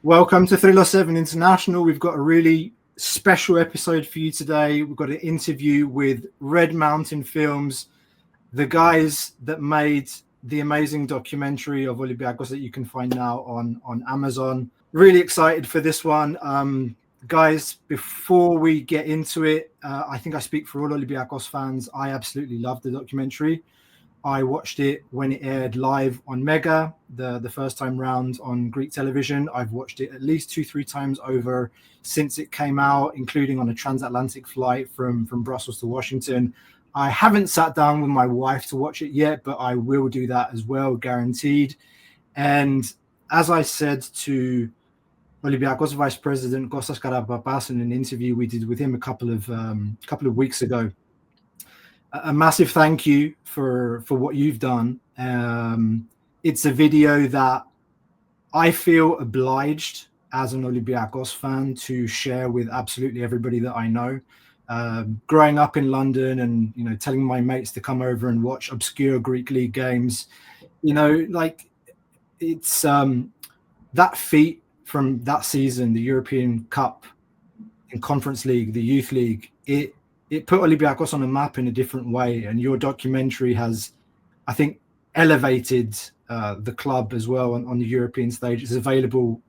Welcome to Thrylos 7 International. We've got a really special episode for you today. We've got an interview with Red Mountain Films, the guys that made the amazing documentary of Olympiacos that you can find now on Amazon. Really excited for this one. Guys, before we get into it, I think I speak for all Olympiacos fans. I absolutely love the documentary. I watched it when it aired live on Mega, the first time round on Greek television. I've watched it at least 2-3 times over since it came out, including on a transatlantic flight from Brussels to Washington. I haven't sat down with my wife to watch it yet, but I will do that as well, guaranteed. And as I said to Olympiacos Vice President Costa in an interview we did with him a couple of weeks ago, a massive thank you for what you've done. It's a video that I feel obliged as an Olympiacos fan to share with absolutely everybody that I know. Growing up in London and telling my mates to come over and watch obscure Greek league games, it's that feat from that season, the European Cup and Conference League, the Youth League, it put Olympiacos on a map in a different way. And your documentary has, I think, elevated the club as well on the European stage. It's available,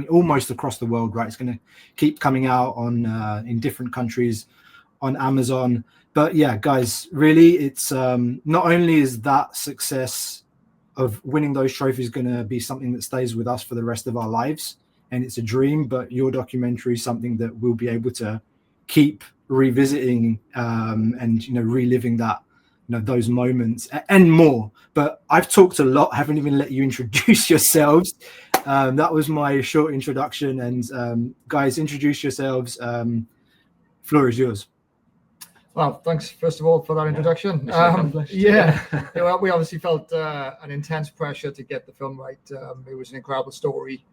almost across the world, right? It's going to keep coming out in different countries on Amazon. But yeah, guys, really, it's not only is that success of winning those trophies going to be something that stays with us for the rest of our lives, and it's a dream, but your documentary is something that we'll be able to keep revisiting and reliving that, those moments and more. But I've talked a lot. I haven't even let you introduce yourselves. That was my short introduction. And guys, introduce yourselves. Floor is yours. Well, thanks first of all for that introduction. We obviously felt an intense pressure to get the film right. It was an incredible story.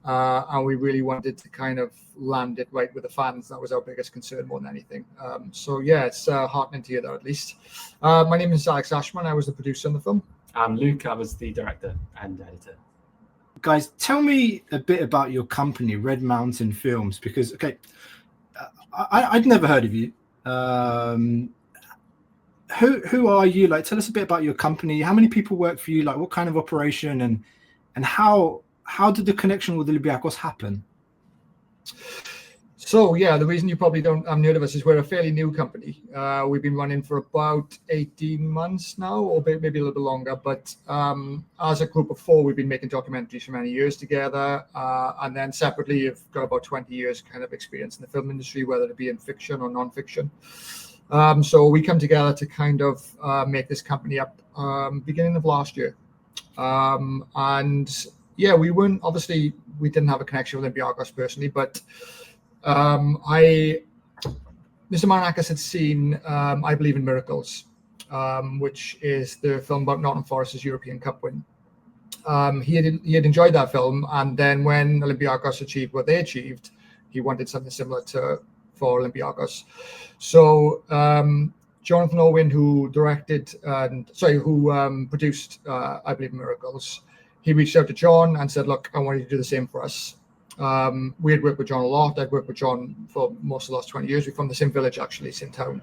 And we really wanted to kind of land it right with the fans. That was our biggest concern more than anything. It's heartening to hear that at least. My name is Alex Ashman. I was the producer on the film. I'm Luke. I was the director and editor. Guys, tell me a bit about your company, Red Mountain Films, because, I'd never heard of you. Who are you? Tell us a bit about your company. How many people work for you? What kind of operation and how did the connection with Olympiacos happen? So, the reason you probably don't have heard of us is we're a fairly new company. We've been running for about 18 months now, or maybe a little bit longer. But as a group of 4, we've been making documentaries for many years together. And then separately, you've got about 20 years kind of experience in the film industry, whether it be in fiction or non-fiction. So we come together to kind of make this company up beginning of last year. We didn't have a connection with Olympiacos personally, but Mr. Marinakis had seen I Believe in Miracles, which is the film about Nottingham Forest's European Cup win. He had enjoyed that film, and then when Olympiacos achieved what they achieved, he wanted something similar for Olympiacos. So Jonathan Owen, who produced I Believe in Miracles, he reached out to John and said, look, I want you to do the same for us. We had worked with John a lot. I'd worked with John for most of the last 20 years. We're from the same village, actually, same town.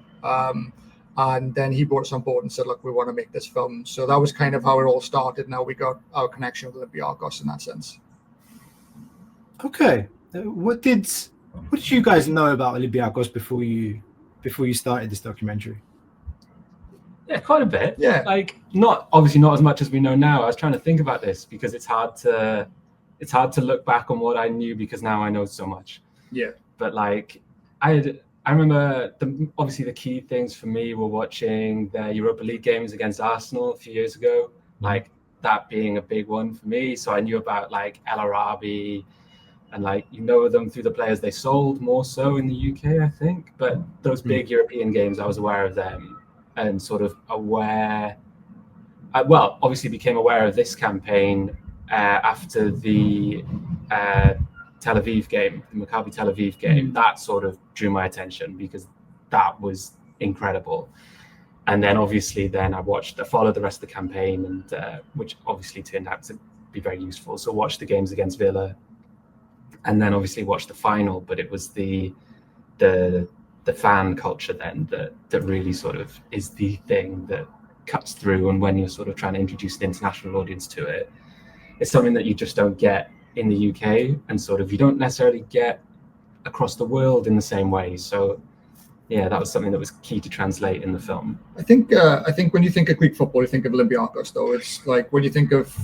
And then he brought us on board and said, look, we want to make this film. So that was kind of how it all started. Now we got our connection with Olympiacos in that sense. Okay. What did you guys know about Olympiacos before you started this documentary? Yeah, quite a bit. Yeah. Not as much as we know now. I was trying to think about this because it's hard to look back on what I knew because now I know so much. Yeah. But I remember obviously the key things for me were watching the Europa League games against Arsenal a few years ago, that being a big one for me. So I knew about El Arabi and them through the players they sold more so in the UK, I think. But those big European games, I was aware of them. And sort of obviously became aware of this campaign after the Tel Aviv game, the Maccabi Tel Aviv game. That sort of drew my attention because that was incredible. And then obviously I followed the rest of the campaign, and which obviously turned out to be very useful. So watched the games against Villa, and then obviously watched the final. But it was the fan culture then that really sort of is the thing that cuts through. And when you're sort of trying to introduce an international audience to it, it's something that you just don't get in the UK, and sort of you don't necessarily get across the world in the same way. So yeah, that was something that was key to translate in the film. I think when you think of Greek football, you think of Olympiacos, though. It's like when you think of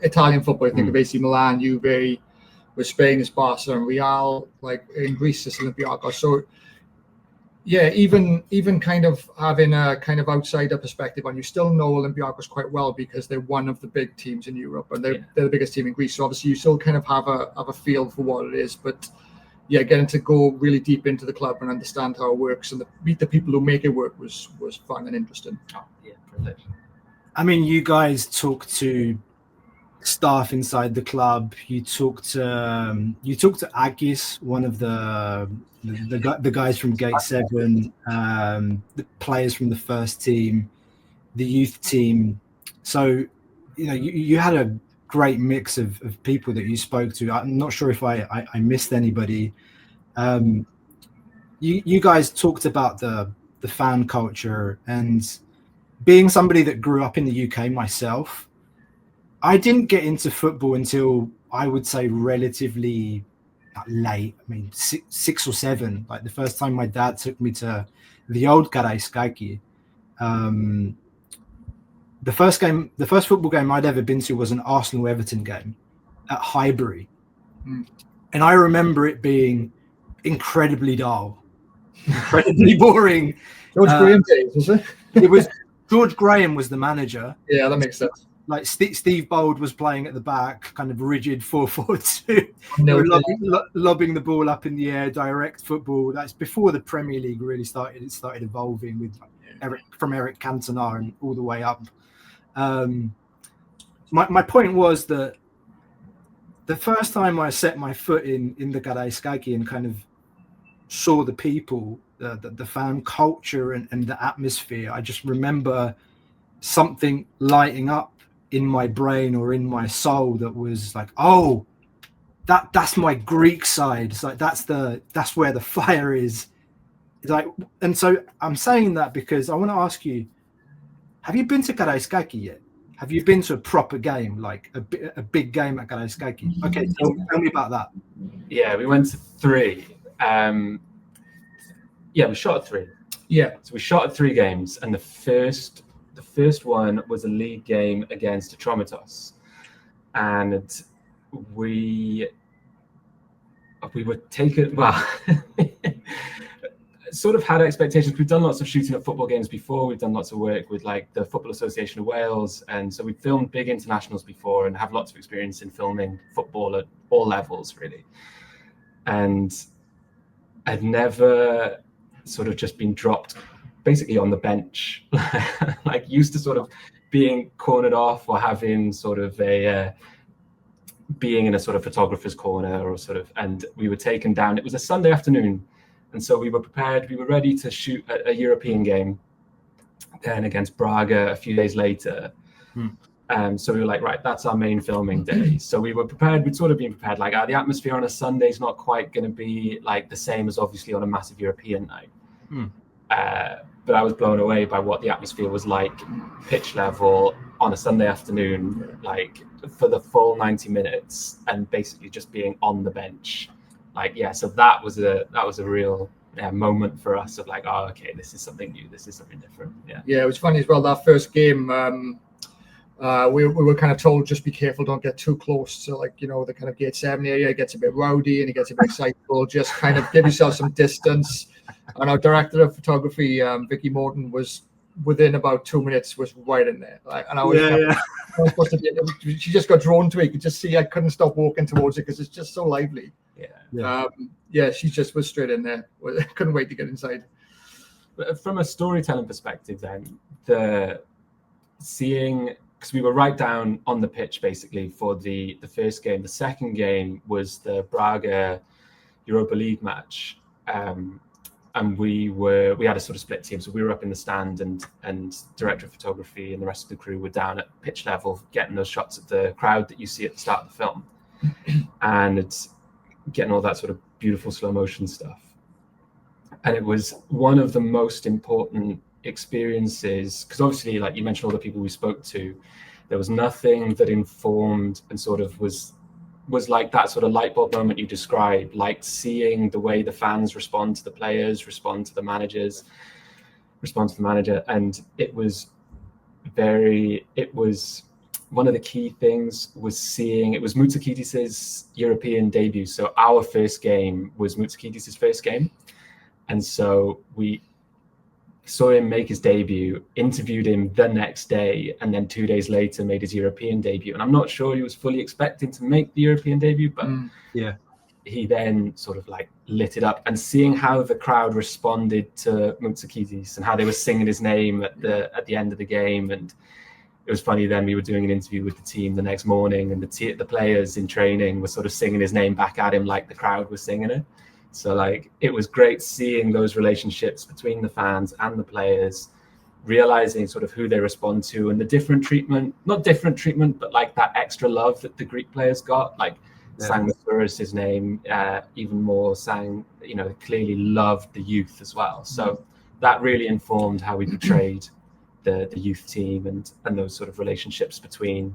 Italian football, you think of AC Milan, Juve. With Spain is Barca and Real. Like in Greece, it's Olympiacos. So yeah, even kind of having a kind of outsider perspective on, you still know Olympiacos quite well because they're one of the big teams in Europe, and they're the biggest team in Greece. So obviously you still kind of have a feel for what it is. But yeah, getting to go really deep into the club and understand how it works and meet the people who make it work was fun and interesting. Oh, yeah, privilege. I mean, you guys talk to staff inside the club. You talk to Agis, one of the guys from Gate 7, the players from the first team, the youth team. So, you had a great mix of people that you spoke to. I'm not sure if I missed anybody. You guys talked about the fan culture, and being somebody that grew up in the UK myself, I didn't get into football until I would say relatively late. I mean, six or seven. Like the first time my dad took me to the old Karaiskaki. The first football game I'd ever been to was an Arsenal-Everton game at Highbury. And I remember it being incredibly dull, incredibly boring. George Graham days, was it? It was George Graham was the manager. Yeah, that makes sense. Like Steve Bold was playing at the back, kind of rigid 4-4-2, lobbing the ball up in the air, direct football. That's before the Premier League really started. It started evolving with Eric Cantona and all the way up. My point was that the first time I set my foot in the Karaiskaki and kind of saw the people, the fan culture and the atmosphere, I just remember something lighting up in my brain or in my soul that was like, oh, that's my Greek side. It's like that's where the fire is. It's like, and so I'm saying that because I want to ask you, have you been to Karaiskaki yet? Have you been to a proper game, like a big game at Karaiskaki? Okay, tell me about that. Yeah, we went to 3. We shot at 3. Yeah, so we shot at 3 games, and the first one was a league game against Acropolis, and we were taken. Well, sort of had expectations. We've done lots of shooting at football games before. We've done lots of work with like the Football Association of Wales, and so we've filmed big internationals before and have lots of experience in filming football at all levels, really. And I'd never sort of just been dropped basically on the bench, like used to sort of being cornered off or having sort of being in a sort of photographer's corner or sort of, and we were taken down. It was a Sunday afternoon, and so we were prepared. We were ready to shoot a European game then against Braga a few days later. So we were like, right, that's our main filming day. So we were prepared. We'd sort of been prepared, like the atmosphere on a Sunday is not quite going to be like the same as obviously on a massive European night. But I was blown away by what the atmosphere was like, pitch level on a Sunday afternoon, like for the full 90 minutes, and basically just being on the bench. Like, yeah, so that was a real moment for us of like, oh, okay, this is something new, this is something different. Yeah, it was funny as well. That first game, we were kind of told, just be careful, don't get too close. So like, the kind of Gate 7 area, it gets a bit rowdy and it gets a bit excitable. Just kind of give yourself some distance. And our director of photography, Vicky Morton, was within about 2 minutes, was right in there. Like, and I was, I was supposed to be. She just got drawn to it. You could just see I couldn't stop walking towards it because it's just so lively. She just was straight in there. I couldn't wait to get inside. But from a storytelling perspective, then because we were right down on the pitch basically for the first game. The second game was the Braga Europa League match. And we had a sort of split team. So we were up in the stand and director of photography and the rest of the crew were down at pitch level, getting those shots of the crowd that you see at the start of the film. And getting all that sort of beautiful slow motion stuff. And it was one of the most important experiences, because obviously, like you mentioned, all the people we spoke to, there was nothing that informed and sort of was like that sort of light bulb moment you described, like seeing the way the fans respond to the players, respond to the managers, respond to the manager. And it was one of the key things was seeing, it was Mouzakitis' European debut. So our first game was Mouzakitis' first game. And so we saw him make his debut, interviewed him the next day, and then 2 days later made his European debut. And I'm not sure he was fully expecting to make the European debut, but he then sort of like lit it up. And seeing how the crowd responded to Mouzakitis and how they were singing his name at the end of the game. And it was funny, then we were doing an interview with the team the next morning, and the players in training were sort of singing his name back at him like the crowd was singing it. So like it was great seeing those relationships between the fans and the players, realizing sort of who they respond to and the different treatment, not different treatment, but like that extra love that the Greek players got, like sang Sotiris' name even more, sang, you know, clearly loved the youth as well. So that really informed how we portrayed the youth team and those sort of relationships between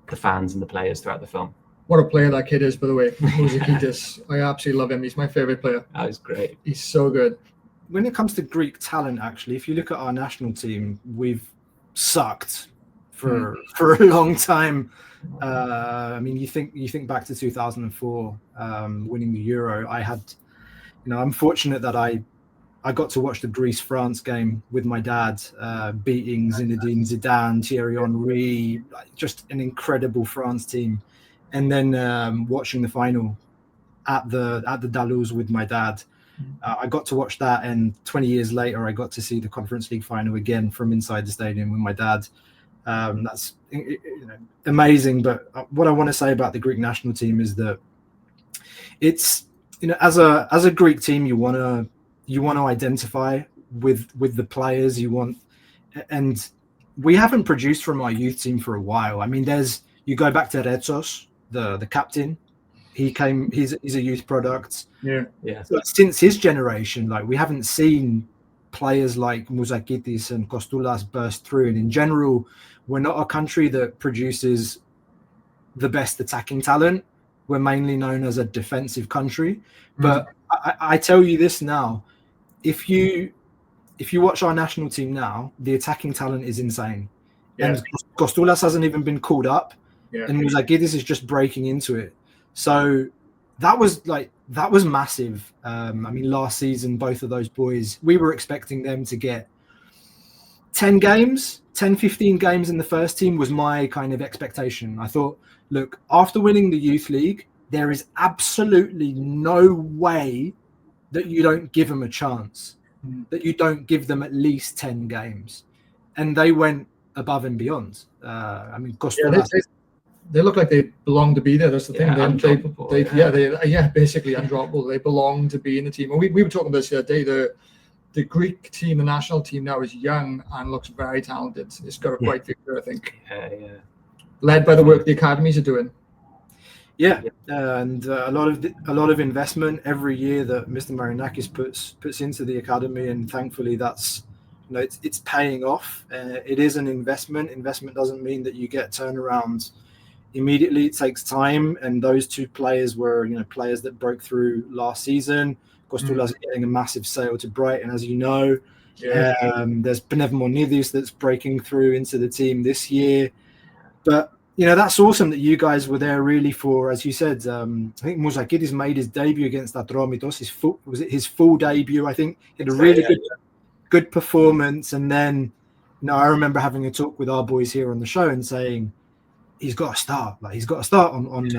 the fans and the players throughout the film. What a player that kid is, by the way. Mouzakitis. I absolutely love him. He's my favorite player. That was great. He's so good. When it comes to Greek talent, actually, if you look at our national team, we've sucked for a long time. I mean, you think back to 2004, winning the Euro. I'm fortunate that I got to watch the Greece-France game with my dad, beating Zinedine Zidane, Thierry Henry, just an incredible France team. And then watching the final at the Dalloz with my dad. I got to watch that, and 20 years later, I got to see the Conference League final again from inside the stadium with my dad. That's amazing. But what I want to say about the Greek national team is that it's, as a Greek team, you want to identify with the players you want, and we haven't produced from our youth team for a while. I mean, you go back to Retsos, the captain. He's a youth product. Yeah. But since his generation, like, we haven't seen players like Mouzakitis and Kostoulas burst through. And in general, we're not a country that produces the best attacking talent. We're mainly known as a defensive country. But I tell you this now, if you watch our national team now, the attacking talent is insane. Yeah. And Kostoulas hasn't even been called up. Yeah. And Mouzakitis is just breaking into it. So that was massive. I mean, last season, both of those boys, we were expecting them to get 10, 15 games in the first team was my kind of expectation. I thought, look, after winning the Youth League, there is absolutely no way that you don't give them a chance, that you don't give them at least 10 games. And they went above and beyond. I mean, Costa. They look like they belong to be there. That's the thing. They basically undroppable. They belong to be in the team. And we were talking about this the other day. The Greek team, the national team now, is young and looks very talented. It's got a bright future, I think. Yeah. Led by the work the academies are doing. Yeah, and a lot of investment every year that Mr. Marinakis puts into the academy, and thankfully that's it's paying off. It is an investment. Investment doesn't mean that you get turnarounds immediately. It takes time, and those two players were players that broke through last season. Kostoulas getting a massive sale to Brighton, as you know. There's Pneumonidis that's breaking through into the team this year. But that's awesome that you guys were there really for, as you said, I think Mouzakitis made his debut against Atromitos. Was it his full debut? I think he had a really good performance. And then I remember having a talk with our boys here on the show and saying, he's got to start. Like, he's got to start on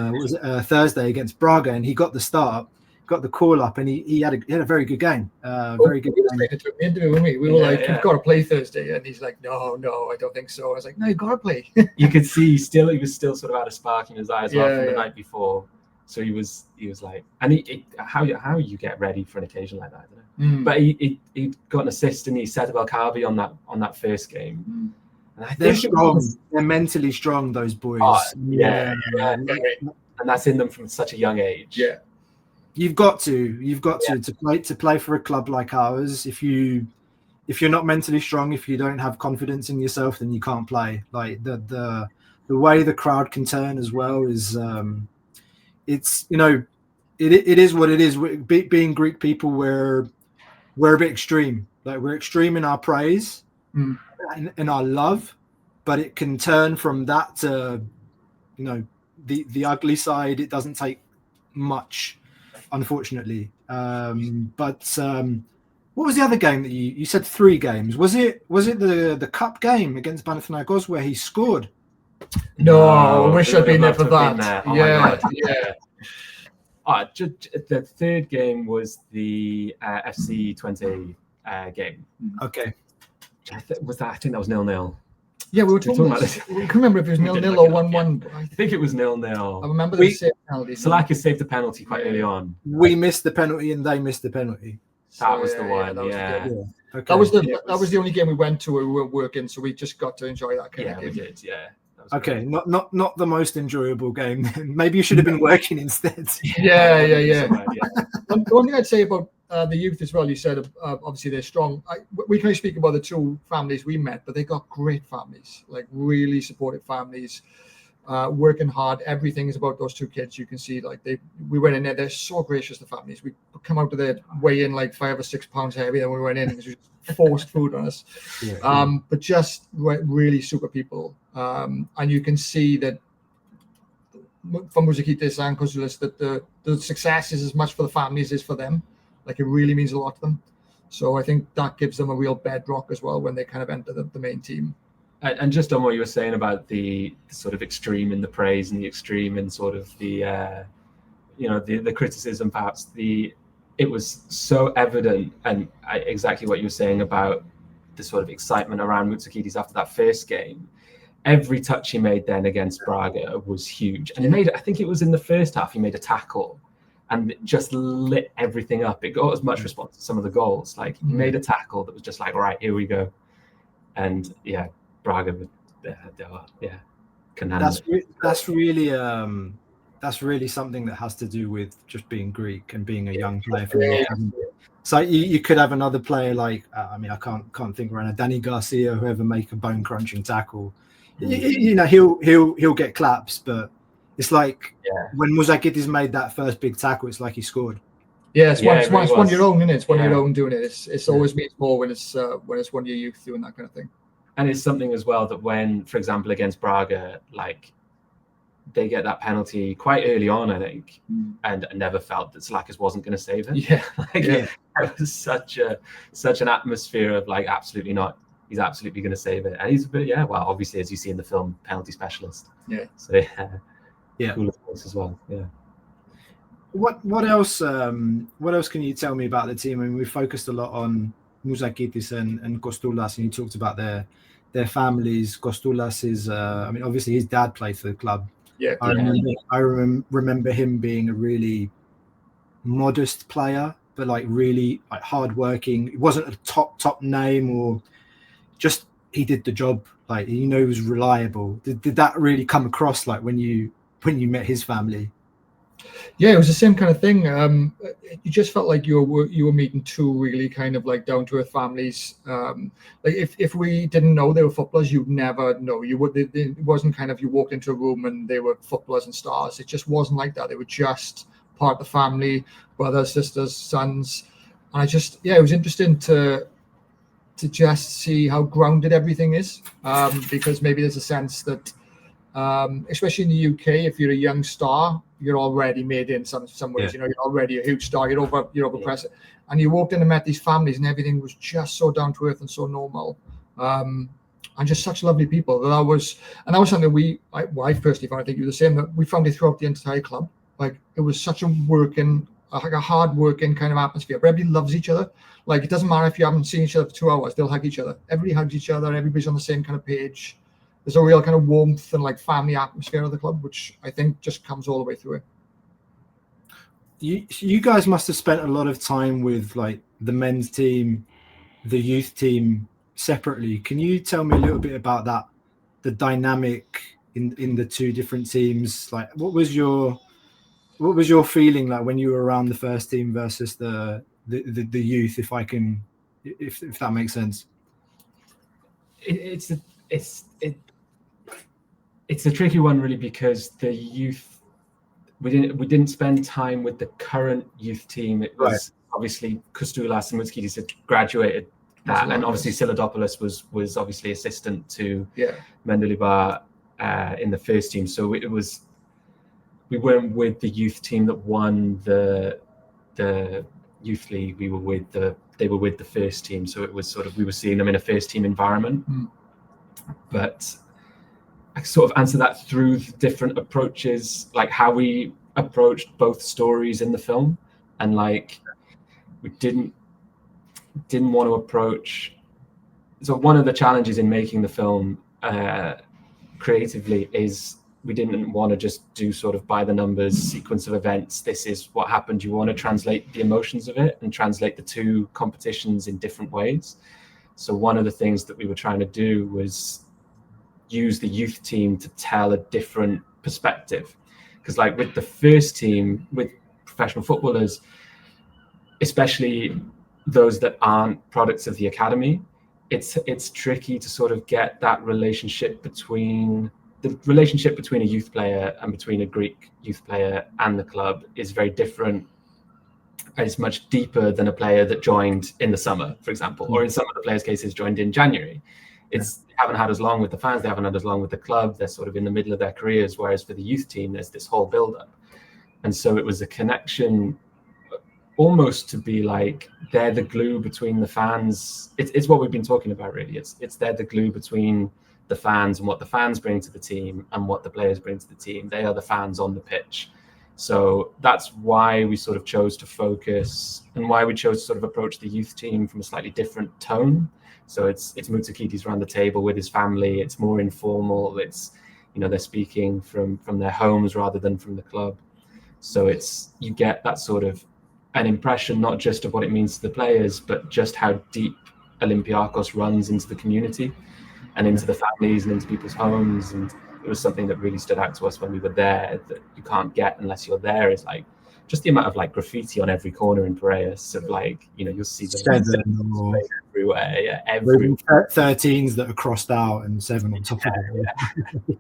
Thursday against Braga, and he got the start, got the call up, and he had a very good game. Very good game. We were like, you've got to play Thursday, and he's like, no, I don't think so. I was like, no, you've got to play. You could see he was still sort of had a spark in his eyes from the night before. So he was like, and how you get ready for an occasion like that, I don't know. But he got an assist, and he set up Alcabi on that first game. They're strong. They're mentally strong, those boys. And that's in them from such a young age. Yeah. You've got to play for a club like ours. If you're not mentally strong, if you don't have confidence in yourself, then you can't play. Like the way the crowd can turn as well is it's it is what it is. Being Greek people, we're a bit extreme. Like we're extreme in our praise and in our love, but it can turn from that to the ugly side. It doesn't take much, unfortunately. But what was the other game that you said 3 games? Was it the cup game against Panathinaikos where he scored? No, I wish I'd been there for that. Oh yeah. The 3rd game was the FC 20 game. Okay. I think that was 0-0. Yeah, we were talking about this. We couldn't remember if it was 0-0 or 1-1. I think it was 0-0. I remember the save penalty. Tzolakis saved the penalty quite early on. We missed the penalty and they missed the penalty. That was the one. Okay. That was the only game we went to where we weren't working, so we just got to enjoy that kind of game. We did. Yeah. Okay, great. Not the most enjoyable game. Maybe you should have been working instead. Yeah. One thing I'd say about the youth as well, you said obviously they're strong. We can only speak about the 2 families we met, but they got great families, like really supportive families, working hard. Everything is about those 2 kids. You can see like we went in there, they're so gracious, the families. We come out of there weighing like 5 or 6 pounds heavier than we went in because we forced food on us. But just really super people. And you can see that from Mouzakitis and Kousulis that the success is as much for the families as for them. Like it really means a lot to them. So I think that gives them a real bedrock as well when they kind of enter the main team. And just on what you were saying about the sort of extreme in the praise and the extreme in sort of the the criticism, perhaps it was so evident, and exactly what you were saying about the sort of excitement around Mouzakitis after that first game. Every touch he made then against Braga was huge, and I think it was in the first half he made a tackle and it just lit everything up. It got as much response to some of the goals. Like he made a tackle that was just like, right, here we go. And Braga, can handle it. That's really something that has to do with just being Greek and being a young player from the academy. So you could have another player like I can't think right now, Danny Garcia, whoever make a bone crunching tackle. He'll get claps, but it's like when Mouzakitis made that first big tackle, it's like he scored. Yeah, it's one of your own, isn't it? It's one of your own doing it. It's always means more when it's one of your youth doing that kind of thing. And it's something as well that when, for example, against Braga, like they get that penalty quite early on, I think, and I never felt that Tzolakis wasn't going to save it. It was such an atmosphere of like, absolutely not. He's absolutely going to save it, and he's a bit, obviously, as you see in the film, penalty specialist. So cool of course as well. What else can you tell me about the team? I mean, we focused a lot on Mouzakitis and Kostoulas, and you talked about their families. Kostoulas is obviously his dad played for the club. I remember him being a really modest player, but like really like hardworking. It wasn't a top name, or just he did the job. Like he was reliable. Did that really come across like when you met his family? Yeah, it was the same kind of thing. You just felt like you were meeting 2 really kind of like down to earth families. Like if we didn't know they were footballers, you'd never know. It wasn't kind of you walked into a room and they were footballers and stars. It just wasn't like that. They were just part of the family, brothers, sisters, sons. And it was interesting to just see how grounded everything is, because maybe there's a sense that, especially in the UK, if you're a young star, you're already made in some ways. You're already a huge star. You're over present, and you walked in and met these families, and everything was just so down to earth and so normal, and just such lovely people. That was something I personally found. I think you're the same. That we found it throughout the entire club. Like it was such a hard working kind of atmosphere. But everybody loves each other. Like it doesn't matter if you haven't seen each other for 2 hours, they'll hug each other. Everybody hugs each other. Everybody's on the same kind of page. There's a real kind of warmth and like family atmosphere of the club, which I think just comes all the way through it. You guys must have spent a lot of time with like the men's team, the youth team separately. Can you tell me a little bit about that, the dynamic in the 2 different teams? Like what was your what was your feeling like when you were around the first team versus the youth? If that makes sense. It's a tricky one, really, because the youth, we didn't spend time with the current youth team. It was obviously Kostoulas and Mouzakitis had graduated that, and obviously Sylaidopoulos was obviously assistant to Mendilibar in the first team. So we weren't with the youth team that won the youth league. They were with the first team. So it was sort of, we were seeing them in a first team environment. But I sort of answer that through different approaches, like how we approached both stories in the film, and like we didn't want to approach. So one of the challenges in making the film creatively is we didn't want to just do sort of by the numbers sequence of events. This is what happened. You want to translate the emotions of it and translate the two competitions in different ways. So one of the things that we were trying to do was use the youth team to tell a different perspective. Because like with the first team, with professional footballers, especially those that aren't products of the academy, it's tricky to sort of get that relationship between a youth player and between a Greek youth player and the club is very different. It's much deeper than a player that joined in the summer, for example, or in some of the players' cases joined in January. They haven't had as long with the fans, they haven't had as long with the club, they're sort of in the middle of their careers, whereas for the youth team, there's this whole build-up. And so it was a connection almost to be like, they're the glue between the fans. It's what we've been talking about, really. It's they're the glue between the fans and what the fans bring to the team and what the players bring to the team. They are the fans on the pitch. So that's why we sort of chose to focus and why we chose to sort of approach the youth team from a slightly different tone. So it's Mouzakitis around the table with his family. It's more informal. It's, they're speaking from their homes rather than from the club. So you get that sort of an impression, not just of what it means to the players, but just how deep Olympiacos runs into the community and into the families and into people's homes. And it was something that really stood out to us when we were there that you can't get unless you're there, is like just the amount of like graffiti on every corner in Piraeus of like, you'll see them everywhere. Yeah, everywhere. 13s that are crossed out and 7 on top of it.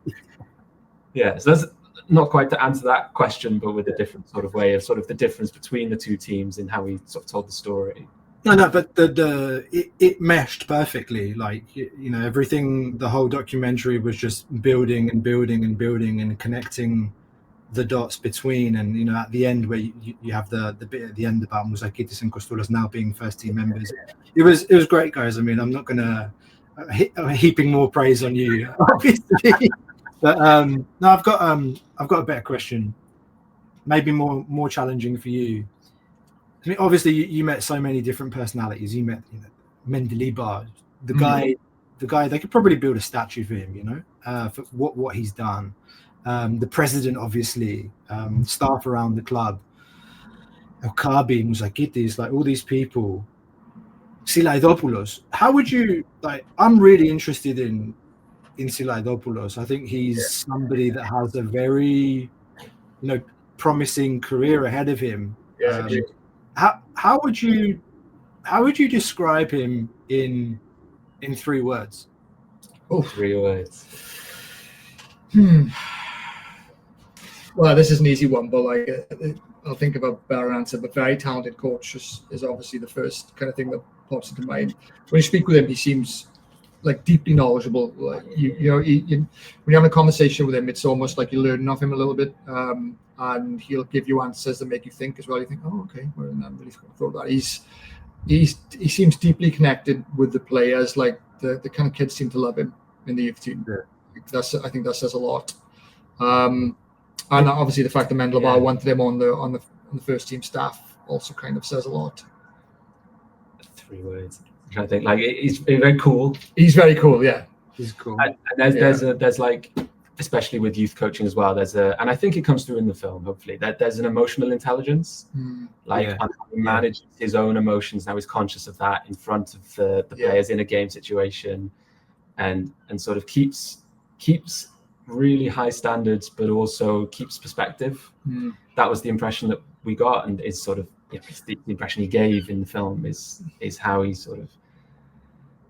Yeah, so that's not quite to answer that question, but with a different sort of way of sort of the difference between the two teams and how we sort of told the story. No, but it meshed perfectly. Like, everything, the whole documentary was just building and building and building and connecting the dots between. And, at the end where you have the bit at the end about Mouzakitis and Kostoulas now being first team members. It was great, guys. I mean, I'm not going to heaping more praise on you, obviously. But no, I've got a better question, maybe more challenging for you. I mean, obviously, you met so many different personalities. You met, Mendilibar, the guy. They could probably build a statue for him, for what he's done. The president, obviously, staff around the club, Arabi, Mouzakitis, like all these people. Sylaidopoulos. How would you like? I'm really interested in Sylaidopoulos. I think he's somebody that has a very, promising career ahead of him. How would you describe him in 3 words? Oh, 3 words. Well, this is an easy one, but like I'll think of a better answer. But very talented coach is obviously the first kind of thing that pops into mind. When you speak with him, he seems like deeply knowledgeable. Like when you're having a conversation with him, it's almost like you're learning off him a little bit. And he'll give you answers that make you think as well. You think, oh, okay, well, I really thought that. He seems deeply connected with the players. Like the kind of kids seem to love him in the youth team. Yeah. I think that says a lot. And obviously the fact that Mendilibar wanted him on the first team staff also kind of says a lot. 3 words. I'm trying to think. Like he's very cool. He's very cool. Yeah, he's cool. And there's like, especially with youth coaching as well, and I think it comes through in the film, hopefully, that there's an emotional intelligence, on how he manages his own emotions. Now he's conscious of that in front of the players in a game situation, and sort of keeps really high standards, but also keeps perspective. That was the impression that we got, and is sort of it's the impression he gave in the film is how he's sort of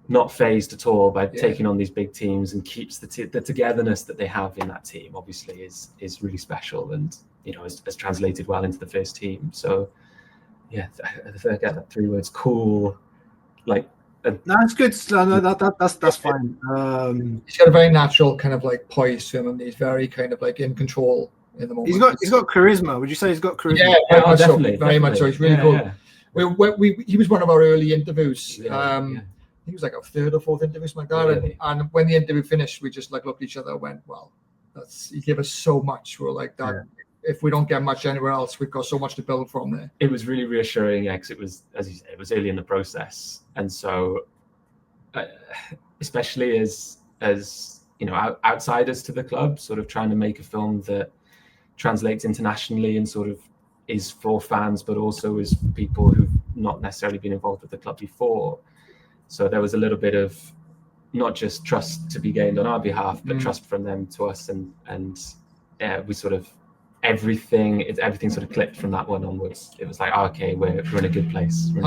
not phased at all by taking on these big teams, and keeps the togetherness that they have in that team. Obviously, is really special, and has translated well into the first team. So I forget that 3 words: cool. Like, no, that's good. No, that's fine. He's got a very natural kind of like poise to him, and he's very kind of like in control in the moment. He's got charisma. Would you say he's got charisma? Yeah, definitely, very much so. He's really good. He was one of our early interviews. I think it was like our 3rd or 4th interview, something like that. Really? And when the interview finished, we just like looked at each other and went, "Well, he gave us so much. We're like that. If we don't get much anywhere else, we've got so much to build from there." It was really reassuring, because it was, as you said, it was early in the process, and so especially as outsiders to the club, sort of trying to make a film that translates internationally and sort of is for fans, but also is for people who've not necessarily been involved with the club before. So there was a little bit of not just trust to be gained on our behalf, but trust from them to us, and we sort of everything sort of clicked from that one onwards. It was like, okay, we're in a good place. We've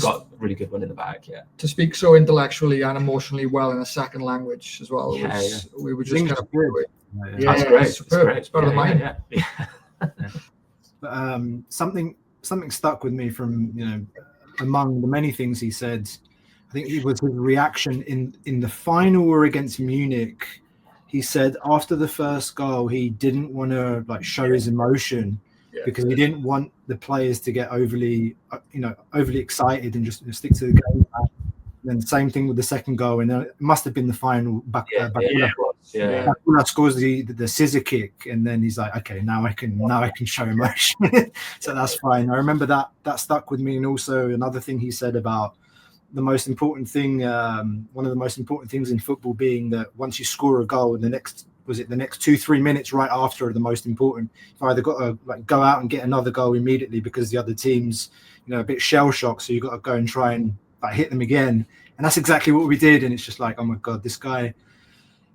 got a really good one in the bag. To speak so intellectually and emotionally well in a second language as well. We were just kind of that's great. Superb. It's better than mine. But something stuck with me from among the many things he said. I think it was his reaction in the final war against Munich. He said after the first goal, he didn't want to show his emotion because he didn't want the players to get overly excited and just stick to the game. And then same thing with the second goal, and it must have been the final. Bakula scores the scissor kick, and then he's like, okay, now I can show emotion. So that's fine. I remember that stuck with me. And also another thing he said about the most important thing, one of the most important things in football being that once you score a goal, the next 2-3 minutes right after are the most important. You've either got to go out and get another goal immediately because the other team's a bit shell shocked, so you've got to go and try and hit them again. And that's exactly what we did. And it's just like, oh my god, this guy.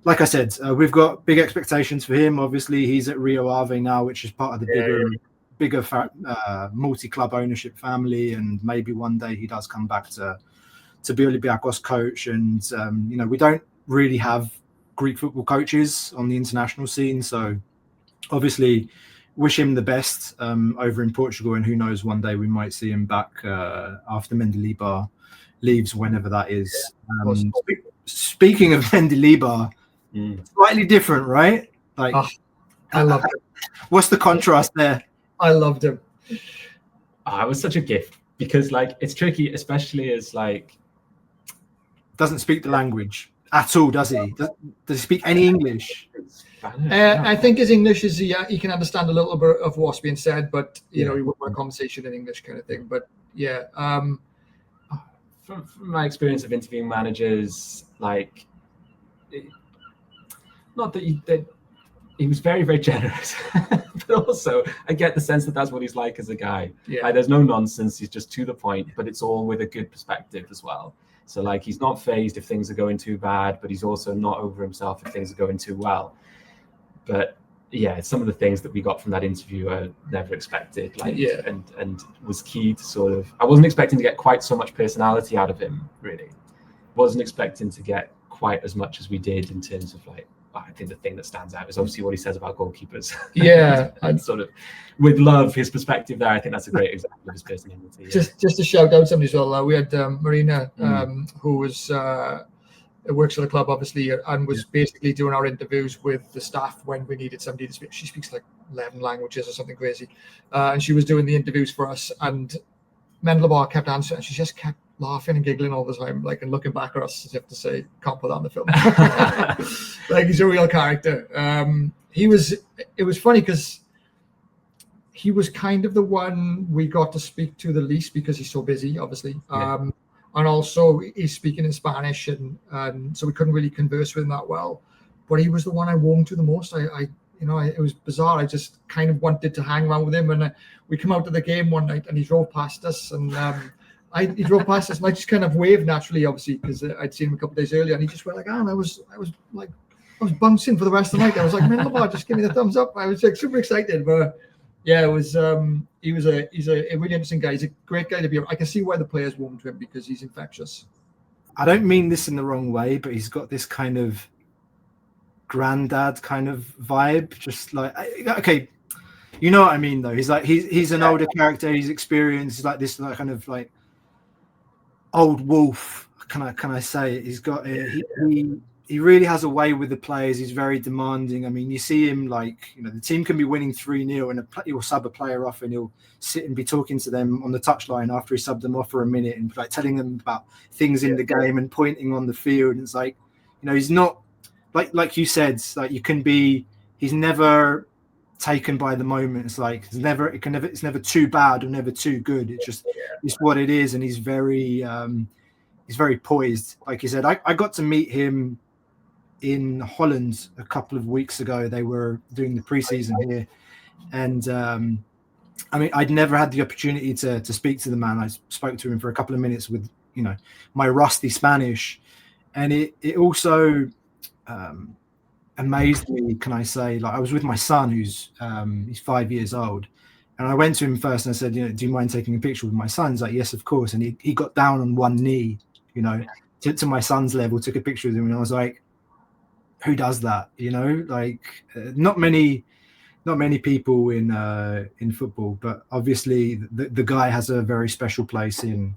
Like I said, we've got big expectations for him. Obviously, he's at Rio Ave now, which is part of the bigger multi-club ownership family, and maybe one day he does come back to be Olympiacos coach. And we don't really have Greek football coaches on the international scene, so obviously wish him the best over in Portugal, and who knows, one day we might see him back after Mendilibar leaves, whenever that is. Speaking of Mendilibar, slightly different, right? I loved him. What's the contrast there? I loved him. It was such a gift, because it's tricky, especially as doesn't speak the language at all, does he? Does he speak any English? I think his English is he can understand a little bit of what's being said, but he would want a conversation in English kind of thing. But from my experience of interviewing managers, not that he was very, very generous, but also I get the sense that that's what he's like as a guy. There's no nonsense. He's just to the point, but it's all with a good perspective as well. So he's not phased if things are going too bad, but he's also not over himself if things are going too well. But some of the things that we got from that interview are never expected. And was key to sort of. I wasn't expecting to get quite so much personality out of him. Really, wasn't expecting to get quite as much as we did in terms of I think the thing that stands out is obviously what he says about goalkeepers. And sort of with love, his perspective there. I think that's a great example of his personality. Just to shout out somebody as well. We had Marina, who was works at the club, obviously, and was basically doing our interviews with the staff when we needed somebody to speak. She speaks 11 languages or something crazy, and she was doing the interviews for us. And Mendilibar kept answering, and she just kept laughing and giggling all the time, and looking back at us as if to say, "Can't put that on the film." He's a real character. It was funny because he was kind of the one we got to speak to the least because he's so busy, obviously. And also he's speaking in Spanish, and so we couldn't really converse with him that well. But he was the one I warmed to the most. It was bizarre. I just kind of wanted to hang around with him. And we come out of the game one night, and he drove past us, and he drove past us, and I just kind of waved naturally, obviously, because I'd seen him a couple of days earlier, and he just went and I was was bouncing for the rest of the night. I was like, Mendilibar, just give me the thumbs up. I was like super excited, but yeah, it was. He's a really interesting guy. He's a great guy to be around. I can see why the players warm to him because he's infectious. I don't mean this in the wrong way, but he's got this kind of granddad kind of vibe. Just like, okay, you know what I mean, though. He's like he's an older character. He's experienced. He's like this kind of like old wolf. Can I say it? He's got he really has a way with the players. He's very demanding. I mean, you see him like, you know, the team can be winning 3-0 and he'll sub a player off and he'll sit and be talking to them on the touchline after he subbed them off for a minute and like telling them about things in the game and pointing on the field. And it's like, you know, he's not like you said, like he's never taken by the moment. It's like it's never too bad or never too good. It's just it's what it is. And he's very poised. Like you said, I got to meet him in Holland a couple of weeks ago. They were doing the preseason here, and I mean, I'd never had the opportunity to speak to the man. I spoke to him for a couple of minutes with, you know, my rusty Spanish, and it also amazed me. Can I say, like, I was with my son who's he's 5 years old, and I went to him first and I said, you know, do you mind taking a picture with my son? He's like, yes, of course. And he got down on one knee, you know, to my son's level, took a picture with him, and I was like, who does that? You know, like not many people in football, but obviously the guy has a very special place in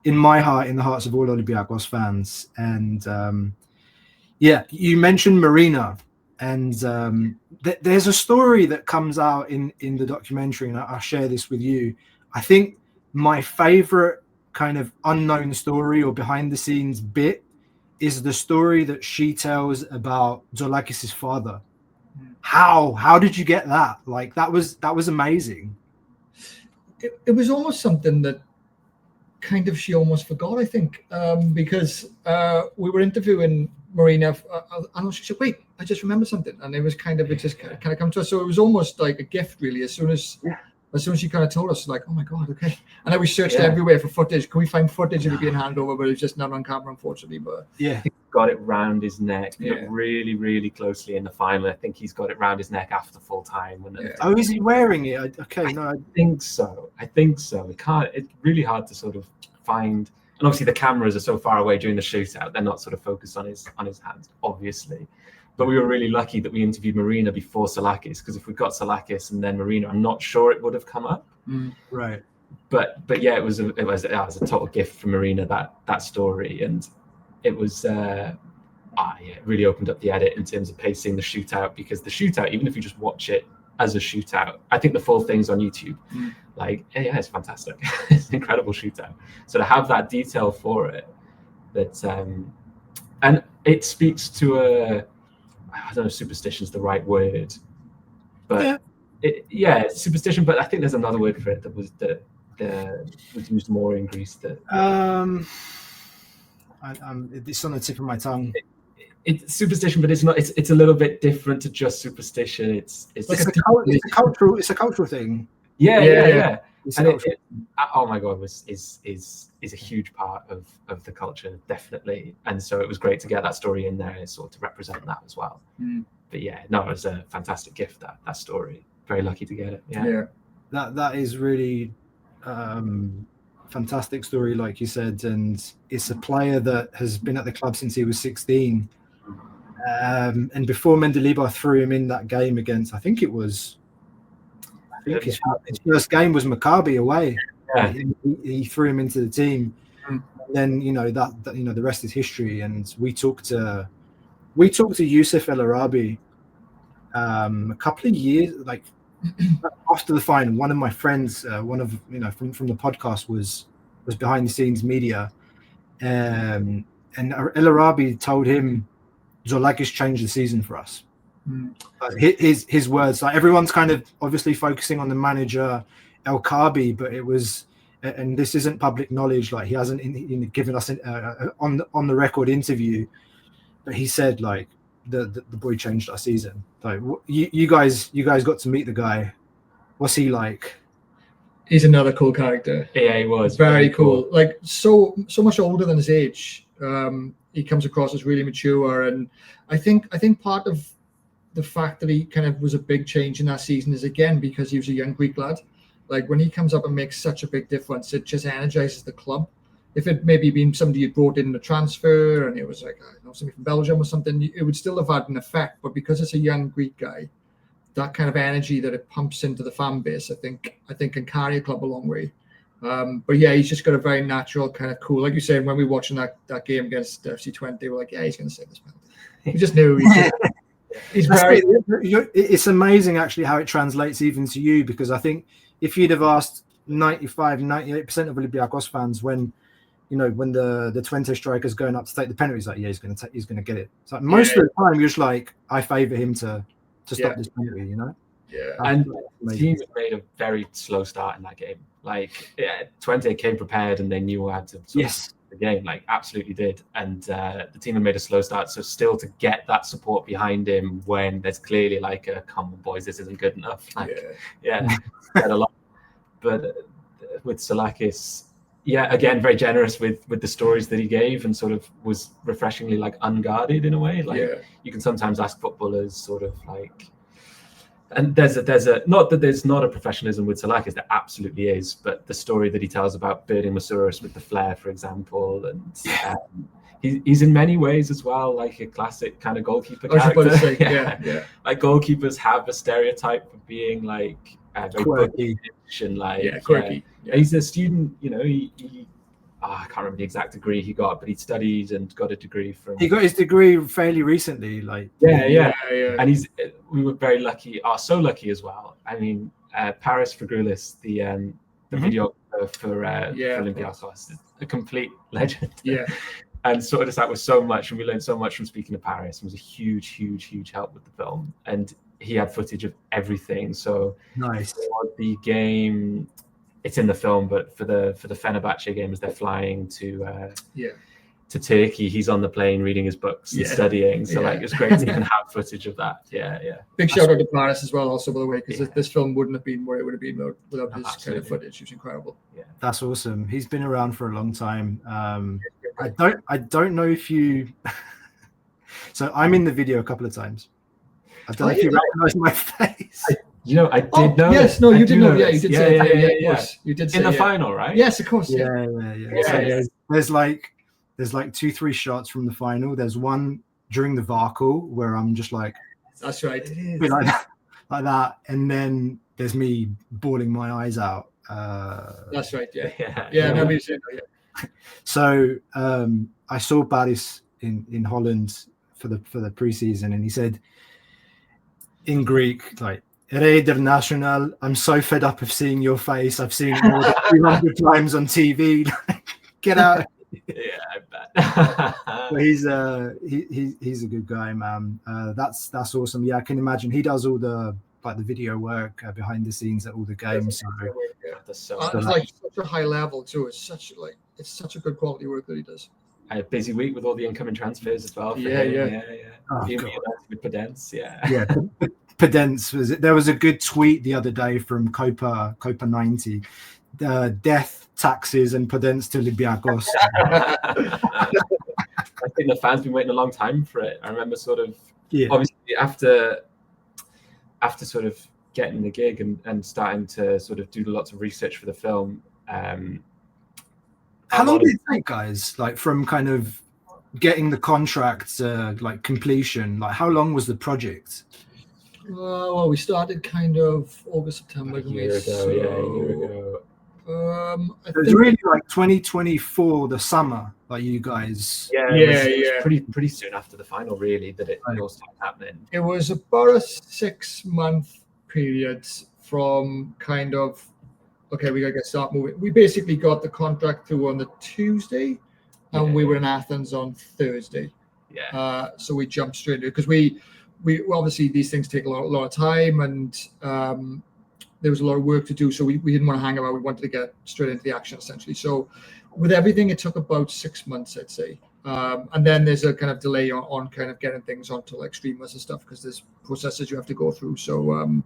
my heart, in the hearts of all Olympiacos fans. And yeah, you mentioned Marina, and there's a story that comes out in the documentary, and I'll share this with you. I think my favorite kind of unknown story or behind the scenes bit is the story that she tells about Tzolakis' father. How did you get that? Like that was amazing. It was almost something that kind of she almost forgot, I think, because we were interviewing Marina, and she said, "Wait, I just remembered something," and it was kind of come to us. So it was almost like a gift, really. As soon as she kind of told us, like, "Oh my god, okay." And then we searched everywhere for footage. Can we find footage of it being handed over? But it's just not on camera, unfortunately. But yeah, he got it round his neck really, really closely in the final. I think he's got it round his neck after full time. Oh, is he wearing it? Okay, no, I think so. It's really hard to sort of find. And obviously the cameras are so far away during the shootout, they're not sort of focused on his hands, obviously. But we were really lucky that we interviewed Marina before Tzolakis, because if we got Tzolakis and then Marina, I'm not sure it would have come up. Right. But yeah, it was a total gift for Marina, that story, and it was it really opened up the edit in terms of pacing the shootout, because the shootout, even if you just watch it as a shootout, I think the full thing's on YouTube. Like, yeah, it's fantastic. It's an incredible shootout. So to have that detail for it, and it speaks to I don't know if superstition is the right word, but superstition. But I think there's another word for it that was used more in Greece. It's on the tip of my tongue. It's superstition, but it's not. It's a little bit different to just superstition. It's a cultural thing. Yeah. And oh my god, is a huge part of the culture, definitely. And so it was great to get that story in there, sort of to represent that as well. But yeah, no, it was a fantastic gift, that story. Very lucky to get it. Yeah. That is really fantastic story, like you said, and it's a player that has been at the club since he was 16. And before Mendilibar threw him in that game against, I think his first game was Maccabi away. Yeah. He threw him into the team. And then the rest is history. And we talked to Youssef El Arabi a couple of years, like after the final. One of my friends, from the podcast was behind the scenes media, and El Arabi told him Tzolakis changed the season for us. His words, like everyone's kind of obviously focusing on the manager El Kabi, but it was, and this isn't public knowledge, like he hasn't given us on the record interview, but he said like the boy changed our season. Like you guys got to meet the guy. What's he like? He's another cool character. Yeah, he was very cool. Like so much older than his age, He comes across as really mature, and I think part of the fact that he kind of was a big change in that season is again because he was a young Greek lad. Like when he comes up and makes such a big difference, it just energizes the club. If it maybe been somebody you brought in a transfer and it was like somebody from Belgium or something, it would still have had an effect. But because it's a young Greek guy, that kind of energy that it pumps into the fan base, I think can carry a club a long way. But yeah, he's just got a very natural kind of cool, like you said, when we were watching that game against FC20, we're like, yeah, he's going to save this penalty. We just knew. He's very. It's amazing actually how it translates even to you, because I think if you'd have asked 98% of Olympiacos fans when the Twente striker's going up to take the penalty, he's like, yeah, he's going to get it. It's like most of the time you're just like, I favour him to stop this penalty, you know. Yeah, and the team made a very slow start in that game. Like Twente came prepared and they knew how to the game, like absolutely did. And the team had made a slow start, so still to get that support behind him when there's clearly like a come on boys, this isn't good enough. Like, said a lot. But with Tzolakis, again, very generous with the stories that he gave, and sort of was refreshingly like unguarded in a way. Like you can sometimes ask footballers sort of like. And there's a not that there's not a professionalism with Tzolakis, there absolutely is, but the story that he tells about birding Mouzakitis with the flare, for example, and he's in many ways as well like a classic kind of goalkeeper character. Say, like goalkeepers have a stereotype of being like very quirky and like quirky. He's a student, he I can't remember the exact degree he got, but he studied and got a degree from. He got his degree fairly recently, like. And we were very lucky, so lucky as well. I mean, Fragkoulis, the videographer for Olympiacos, is a complete legend. Yeah. And sorted us out with so much, and we learned so much from speaking to Piraeus, and was a huge help with the film. And he had footage of everything. So nice. For the game. It's in the film, but for the Fenerbahce game, as they're flying to Turkey, he's on the plane reading his books and studying. So like, it's great to even have footage of that. Big shout out to Paris as well, also by the way, because this film wouldn't have been where it would have been without his kind of footage. It was incredible. Yeah, that's awesome. He's been around for a long time. I don't know if you. So I'm in the video a couple of times. I don't know if you recognize my face. I did know. Yes, no, you did know. Yeah, you did say it. Yeah. You did say in the final, right? Yes, of course. Yeah. So there's like 2-3 shots from the final. There's one during the VAR call where I'm just like, that's right, like that, and then there's me bawling my eyes out. That's right. Yeah. So I saw Paris in Holland for the preseason, and he said in Greek, like, International, I'm so fed up of seeing your face. I've seen it more than 300 times on TV. Get out. I bet. But he's a good guy, man. That's awesome. Yeah, I can imagine he does all the video work behind the scenes at all the games. It's like such a high level too. It's such a good quality work that he does. A busy week with all the incoming transfers as well. Yeah. Oh, with Piraeus, Piraeus there was a good tweet the other day from Copa 90. Death, taxes, and Piraeus to Olympiacos. I think the fans been waiting a long time for it. I remember sort of obviously after sort of getting the gig and starting to sort of do lots of research for the film. How long did it take, guys? Like from kind of getting the contract like completion, like how long was the project? Well, we started kind of August, September. A year ago. It was really like 2024, the summer, like you guys. It was pretty soon after the final, really, that it all started happening. It was about a 6-month period from kind of, okay, we gotta start moving. We basically got the contract through on the Tuesday, and we were in Athens on Thursday. So we jumped straight into it because we obviously these things take a lot of time, and there was a lot of work to do. So we didn't want to hang about. We wanted to get straight into the action, essentially. So with everything, it took about 6 months, I'd say. And then there's a kind of delay on kind of getting things onto like streamers and stuff because there's processes you have to go through. So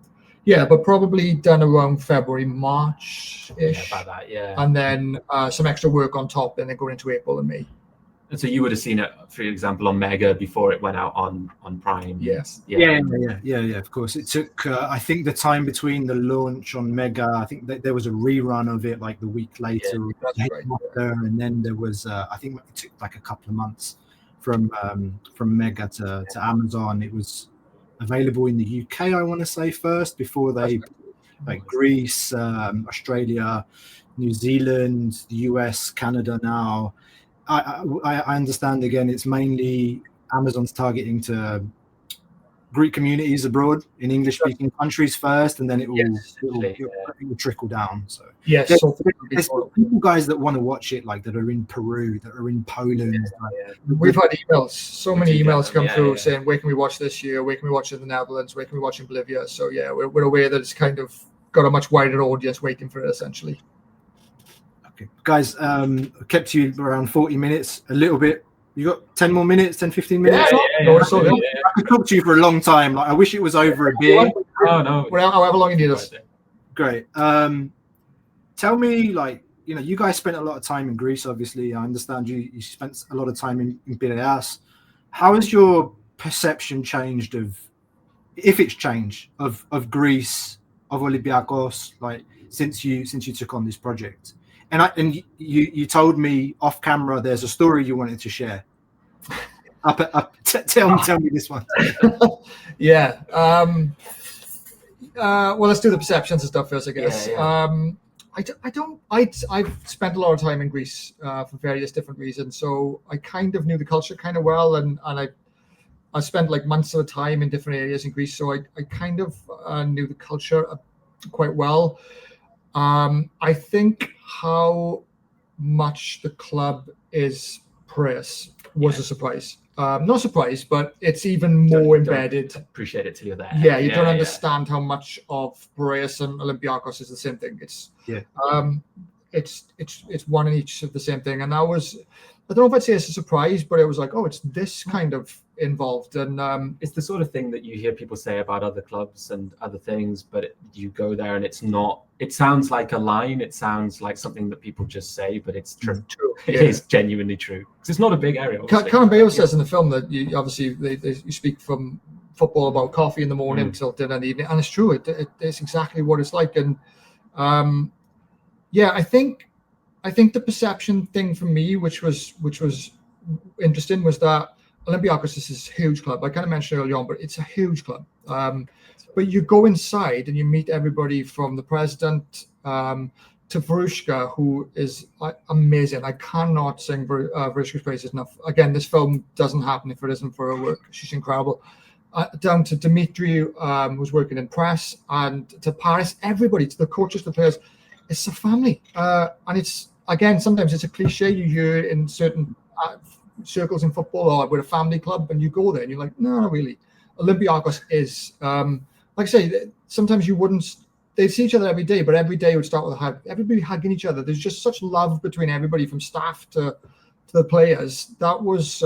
but probably done around February, March-ish. About that, And then some extra work on top, and then going into April and May. And so you would have seen it, for example, on Mega before it went out on Prime. Yes. Yeah. Of course, it took. I think the time between the launch on Mega, I think that there was a rerun of it like the week later, and then there was. I think it took like a couple of months from Mega to Amazon. It was available in the UK, I want to say, first before they like Greece, Australia, New Zealand, the US, Canada now. I understand, again, it's mainly Amazon's targeting to Greek communities abroad in English-speaking countries first, and then it will trickle down. So yes, there's people, guys, that want to watch it, like that are in Peru, that are in Poland. We've had emails, so many emails come through saying, where can we watch this year? Where can we watch it in the Netherlands? Where can we watch in Bolivia? So yeah, we're aware that it's kind of got a much wider audience waiting for it, essentially. Guys, kept you around 40 minutes, a little bit. You got 10 more minutes, 10, 15 minutes? I could talk to you for a long time. Like, I wish it was over a beer. Oh, no. Well, however long you need us. Great. Tell me, like, you guys spent a lot of time in Greece, obviously. I understand you spent a lot of time in Piraeus. How has your perception changed if it's changed, of Greece, of Olympiacos, like, since you took on this project? And you told me off camera there's a story you wanted to share. Tell me this one. Yeah. Well, let's do the perceptions and stuff first, I guess. I've spent a lot of time in Greece for various different reasons, so I kind of knew the culture kind of well, and I spent like months at a time in different areas in Greece, so I kind of knew the culture quite well. I think how much the club is Piraeus was a surprise. Not surprise, but it's even more embedded. Don't appreciate it till you're there. Yeah, you don't understand how much of Piraeus and Olympiacos is the same thing. It's one in each of the same thing. And I don't know if I'd say it's a surprise, but it was like, oh, it's this kind of involved. And it's the sort of thing that you hear people say about other clubs and other things, but you go there and it's not. It sounds like a line. It sounds like something that people just say, but it's true. It is genuinely true. Because it's not a big area. Piraeus says in the film that you obviously you speak from football about coffee in the morning till dinner in the evening, and it's true. It's exactly what it's like. And I think the perception thing for me, which was interesting, was that Olympiacos is this huge club. I kind of mentioned earlier on, but it's a huge club. But you go inside and you meet everybody from the president to Verushka, who is amazing. I cannot sing Verushka's praises enough. Again, this film doesn't happen if it isn't for her work. She's incredible. Down to Dimitri, who's working in press, and to Paris, everybody, to the coaches, the players. It's a family. And it's, again, sometimes it's a cliche you hear in certain circles in football, or we're a family club, and you go there and you're like, no, not really. Olympiacos is, like I say, sometimes they'd see each other every day, but every day would start with a hug. Everybody hugging each other. There's just such love between everybody, from staff to the players. That was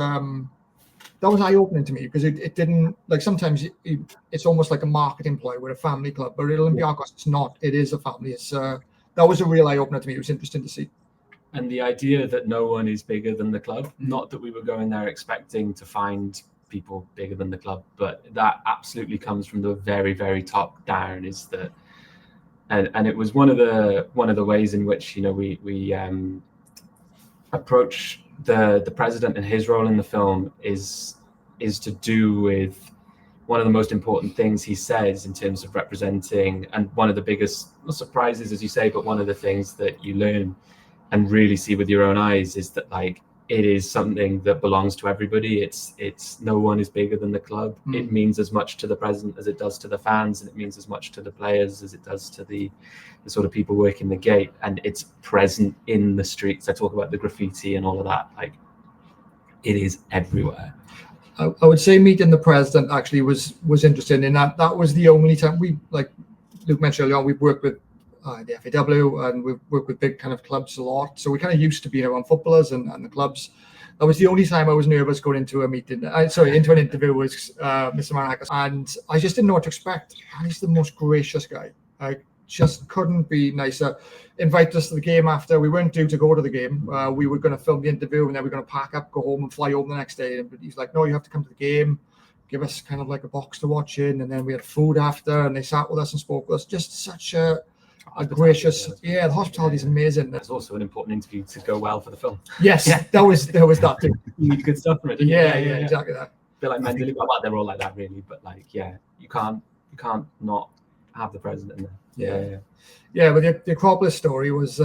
eye-opening to me, because it didn't, like, sometimes it's almost like a marketing ploy. We're a family club, but at Olympiacos it's not. It is a family. It's that was a real eye-opener to me. It was interesting to see. And the idea that no one is bigger than the club, not that we were going there expecting to find people bigger than the club, but that absolutely comes from the very, very top down. Is that, and it was one of the ways in which we approach the president and his role in the film is to do with one of the most important things he says in terms of representing, and one of the biggest, not surprises as you say, but one of the things that you learn and really see with your own eyes is that, like, it is something that belongs to everybody. It's no one is bigger than the club. It means as much to the president as it does to the fans, and it means as much to the players as it does to the sort of people working the gate. And it's present in the streets. I talk about the graffiti and all of that. Like, it is everywhere. I would say meeting the president actually was interesting, in that was the only time we, like Luke mentioned earlier on, we've worked with the FAW, and we've worked with big kind of clubs a lot, so we kind of used to being around footballers and the clubs. That was the only time I was nervous going into a meeting. Into an interview with Mr. Marinakis, and I just didn't know what to expect. And he's the most gracious guy, like just couldn't be nicer. Invited us to the game after. We weren't due to go to the game. We were going to film the interview, and then we were going to pack up, go home, and fly home the next day. But he's like, no, you have to come to the game. Give us kind of like a box to watch in, and then we had food after, and they sat with us and spoke with us. Just such a gracious, the hospitality is amazing. That's also an important interview to go well for the film. Yes, there was that too. You need good stuff from it. Yeah, exactly that. A bit like Mendilibar, well, they're all like that really, but like, yeah, you can't not have the president in there. Yeah, but the Acropolis story was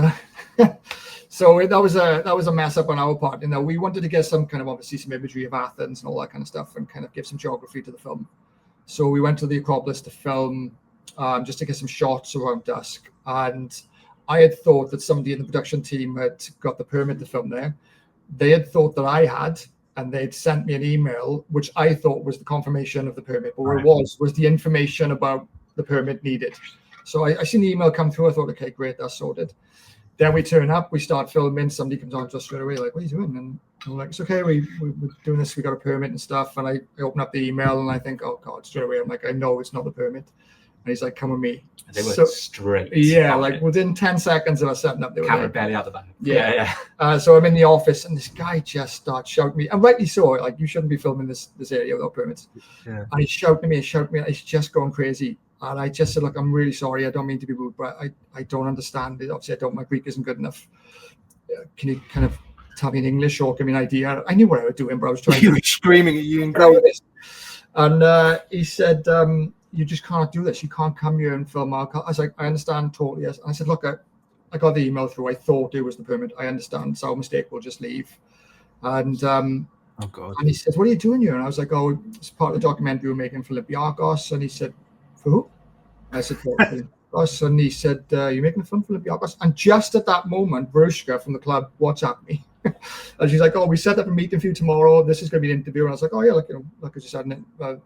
so that was a mess up on our part. You know, we wanted to get some kind of obviously some imagery of Athens and all that kind of stuff, and kind of give some geography to the film. So we went to the Acropolis to film, just to get some shots around dusk. And I had thought that somebody in the production team had got the permit to film there. They had thought that I had, and they'd sent me an email, which I thought was the confirmation of the permit. But what it was the information about the permit needed. So I seen the email come through. I thought, okay, great, that's sorted. Then we turn up, we start filming. Somebody comes on to us straight away, like, what are you doing? And I'm like, it's okay, we're doing this. We got a permit and stuff. And I open up the email and I think, oh God, straight away. I'm like, I know it's not the permit. And he's like, come with me. And they were straight. Yeah, like within 10 seconds of us setting up, they were camera barely out of the bag. Yeah. So I'm in the office and this guy just starts shouting at me. And rightly so, like, you shouldn't be filming this area without permits. Yeah. And he's shouting at me. He's just going crazy. And I just said, look, I'm really sorry. I don't mean to be rude, but I don't understand it. Obviously, my Greek isn't good enough. Can you kind of tell me in English or give me an idea? I knew what I was doing, but I was trying to... You were screaming at you in Greek. And he said, you just can't do this. You can't come here and film. I was like, I understand totally. Yes. And I said, look, I got the email through. I thought it was the permit. I understand. It's our mistake. We'll just leave. And oh God. And he said, what are you doing here? And I was like, oh, it's part of the documentary we're making for Olympiacos. And he said, for who? I said, for Olympiacos. And he said, you're making a film for Olympiacos? And just at that moment, Verushka from the club WhatsApped me. And she's like, oh, we set up a meeting for you tomorrow. This is going to be an interview. And I was like, oh yeah, like I just had a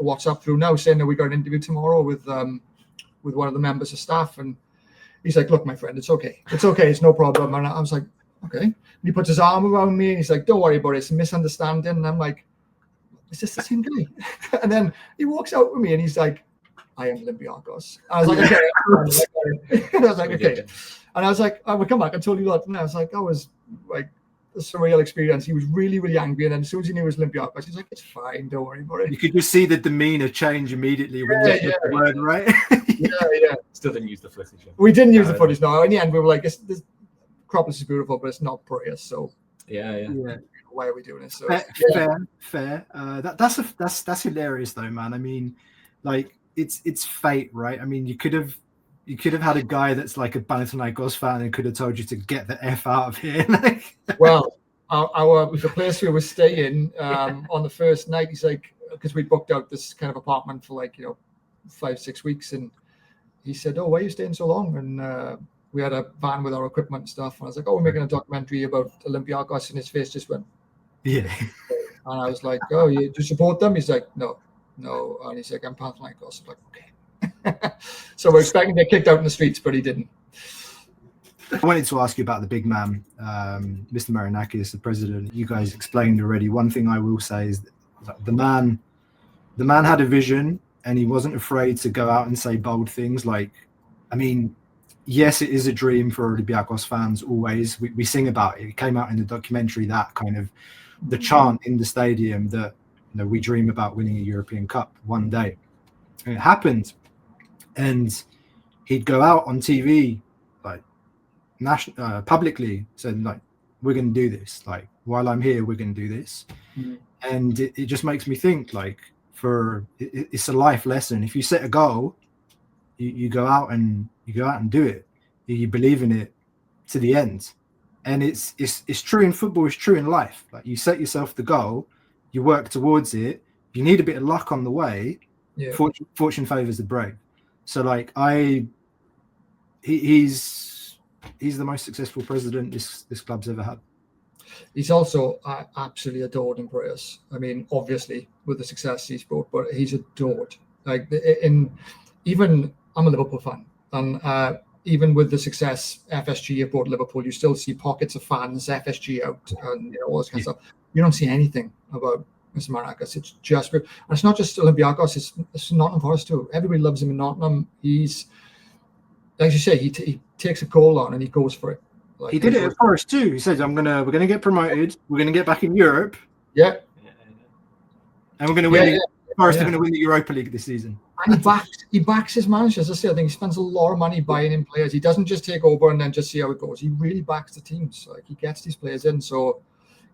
WhatsApp through now saying that we got an interview tomorrow with one of the members of staff. And he's like, look, my friend, it's okay. It's no problem. And I was like, okay. And he puts his arm around me and he's like, don't worry about it. It's a misunderstanding. And I'm like, is this the same guy? And then he walks out with me and he's like, I am Olympiacos. I was like, okay. And I was like, okay. And I was like, I will come back. I told you that. And I was like, I was like, a surreal experience. He was really, really angry. And then as soon as he knew it was Olympiacos, he's like, it's fine. Don't worry about it. You could just see the demeanor change immediately when you said the word, right? Yeah. Still didn't use the footage. We didn't use the footage. No. In the end, we were like, this Acropolis is beautiful, but it's not Piraeus. So yeah. Why are we doing this? So, fair. That's hilarious though, man. I mean, like it's fate, right? I mean, you could have had a guy that's like a Panathinaikos fan and could have told you to get the F out of here. Well, the place we were staying on the first night, he's like, because we booked out this kind of apartment for 5-6 weeks, and he said, oh, why are you staying so long? And we had a van with our equipment and stuff, and I was like, oh, we're making a documentary about Olympiacos, and his face just went, yeah. And I was like, oh, you do support them? He's like, no, and he's like, I'm Panathinaikos. I'm like, okay. So we're expecting to get kicked out in the streets, but he didn't. I wanted to ask you about the big man, Mr. Marinakis, the president. You guys explained already. One thing I will say is that the man had a vision, and he wasn't afraid to go out and say bold things. Like, I mean, yes, it is a dream for Olympiacos fans always. We sing about it. It came out in the documentary, that kind of the chant in the stadium that we dream about winning a European Cup one day. And it happened. And he'd go out on TV, like publicly, said, like, we're going to do this. Like, while I'm here, we're going to do this. Mm-hmm. And it just makes me think, like, it's a life lesson. If you set a goal, you go out and do it. You believe in it to the end. And it's true in football. It's true in life. Like, you set yourself the goal, you work towards it. You need a bit of luck on the way. Yeah. Fortune favors the brave. So, like, he's the most successful president this club's ever had. He's also absolutely adored in Piraeus. I mean, obviously with the success he's brought, but he's adored. Like, even I'm a Liverpool fan, and even with the success FSG have brought Liverpool, you still see pockets of fans, FSG out, and all this kind of stuff. You don't see anything about Mr. Marinakis. It's just, and it's not just Olympiacos. It's Nottingham Forest too. Everybody loves him in Nottingham. He's Like you say, he takes a goal on and he goes for it. Like, he did it at Forest too. He said, we're gonna get promoted. We're gonna get back in Europe. Yeah. And we're gonna win. Forest are gonna win the Europa League this season. And he backs his managers. I think he spends a lot of money buying in players. He doesn't just take over and then just see how it goes. He really backs the teams. Like, he gets these players in. So,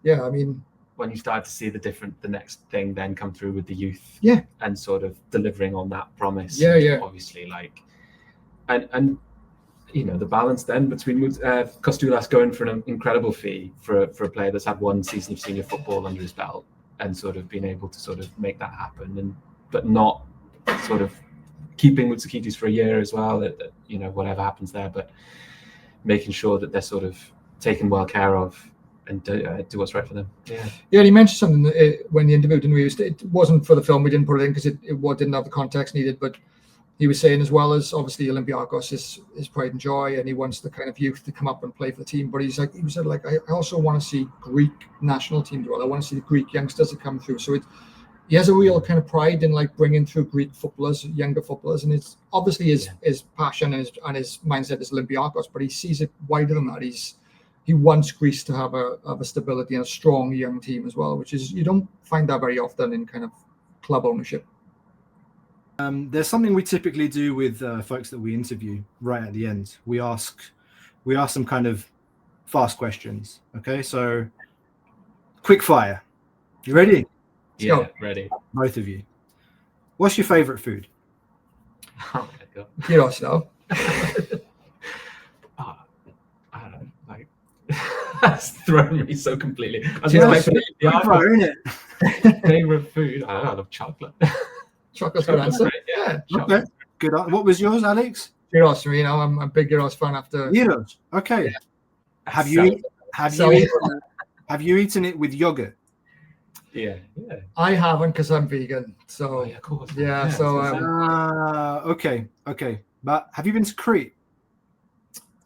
yeah, I mean, when you start to see the next thing then come through with the youth, and sort of delivering on that promise, obviously, like, and you know, the balance then between Kostoulas going for an incredible fee for a player that's had one season of senior football under his belt, and sort of being able to sort of make that happen, but not sort of keeping Mouzakitis for a year as well, that you know, whatever happens there, but making sure that they're sort of taken well care of and do what's right for them. Yeah, and he mentioned something when he interviewed, and it wasn't for the film, we didn't put it in because it didn't have the context needed, but he was saying, as well as obviously Olympiacos is his pride and joy, and he wants the kind of youth to come up and play for the team, but he said I also want to see Greek national team do well. I want to see the Greek youngsters that come through. So he has a real kind of pride in like bringing through Greek footballers, younger footballers, and it's obviously his passion and his mindset is Olympiacos, but he sees it wider than that. He wants Greece to have a stability and a strong young team as well, which is, you don't find that very often in kind of club ownership. There's something we typically do with folks that we interview right at the end. We ask some kind of fast questions. Okay, so quick fire. You ready? Yeah, ready. Both of you. What's your favorite food? Oh my God. Gyros, no. I don't know. Like, that's thrown me so completely. I was favorite food. I love chocolate. Chocolate's good answer. Yeah. Okay. Good. What was yours, Alex? Gyros. You know, I'm a big gyros fan after. Gyros. Okay. Yeah. Have you eaten it with yogurt? Yeah. I haven't because I'm vegan. So of course. Yeah. So okay. But have you been to Crete?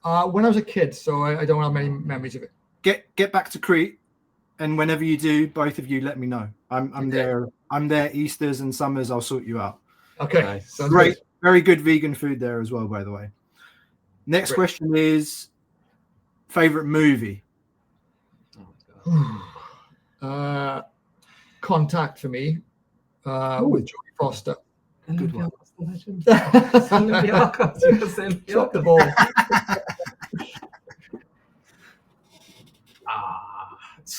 When I was a kid, so I don't have many memories of it. Get back to Crete, and whenever you do, both of you let me know. I'm there. I'm there Easters and summers. I'll sort you out. Okay. Nice. Great. Good. Very good vegan food there as well, by the way. Next question is favorite movie. Oh my God. Contact for me. With Jodie Foster. Good one. Olympiacos. Drop the ball.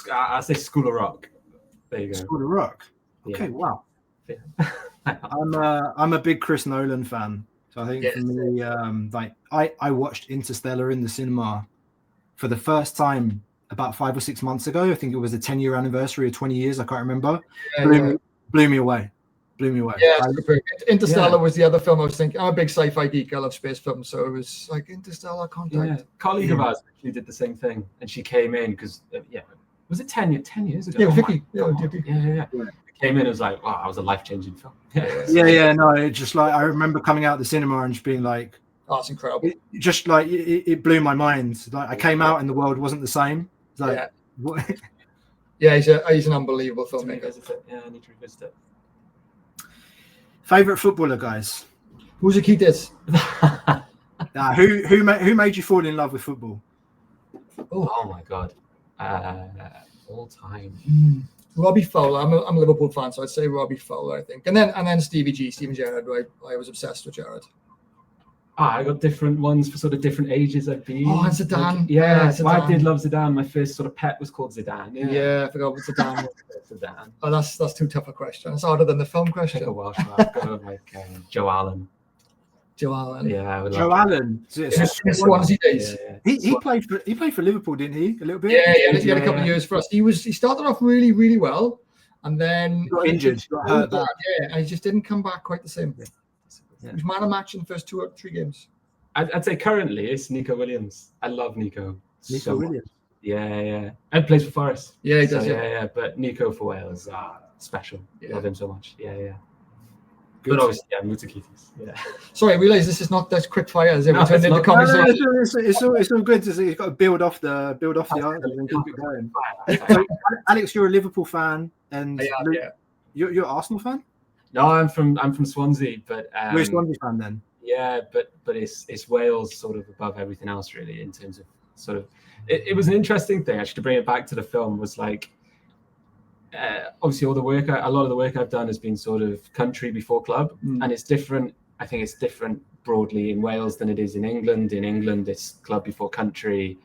I say School of Rock. There you go. School of Rock. Okay, Yeah. wow. I'm a big Chris Nolan fan, so I think for me, like I watched Interstellar in the cinema for the first time about 5 or 6 months ago. I think it was the 10-year anniversary or 20 years. I can't remember. Blew me away. Yeah, Interstellar was the other film I was thinking. I'm a big sci-fi geek. I love space films, so it was like Interstellar, Contact. Yeah. A colleague of ours actually did the same thing, and she came in because was it 10 years ago? Yeah, Vicky. Yeah. Came in and was like, wow, that was a life-changing film. No, it just like I remember coming out of the cinema and just being like, oh, it's incredible. It blew my mind. Like I came out and the world wasn't the same. It's like, what? Yeah, he's an unbelievable filmmaker. Yeah, I need to revisit it. Favorite footballer, guys? Mouzakitis. Who made you fall in love with football? Oh my God. All time. Robbie Fowler. I'm a Liverpool fan, so I'd say Robbie Fowler, I think. And then Steven Gerrard. I was obsessed with Gerrard. I got different ones for sort of different ages I've been. Oh, and Zidane. So I did love Zidane. My first sort of pet was called Zidane. Yeah, I forgot what Zidane was. Zidane. Oh, that's too tough a question. It's harder than the film question. Like a Welsh man. I've got like Joe Allen. Yeah, Joe Allen. Swansea days. Yeah. He played for Liverpool, didn't he? A little bit. Yeah, he had a couple of years for us. He started off really, really well, and then got injured, got hurt bad. Yeah, and he just didn't come back quite the same. He was man of match in the first 2 or 3 games. I'd say currently it's Nico Williams. I love Nico. Williams. Yeah. And plays for Forest. Yeah, he does. Yeah. But Nico for Wales, special. Yeah. Love him so much. Yeah. Good. But obviously, Mouzakitis. Yeah. Sorry, I realise this is not that quick fire. Is it? No, Turned into conversation. It's all good to see. You've got to build off the answers and keep it going. So, Alex, you're a Liverpool fan, and you're an Arsenal fan. No, I'm from Swansea, but you're a Swansea fan then. Yeah, but it's Wales sort of above everything else, really, in terms of sort of. It was an interesting thing actually to bring it back to the film. Was like obviously a lot of the work I've done has been sort of country before club, and it's different. I think it's different broadly in Wales than it is in England. In England, it's club before country,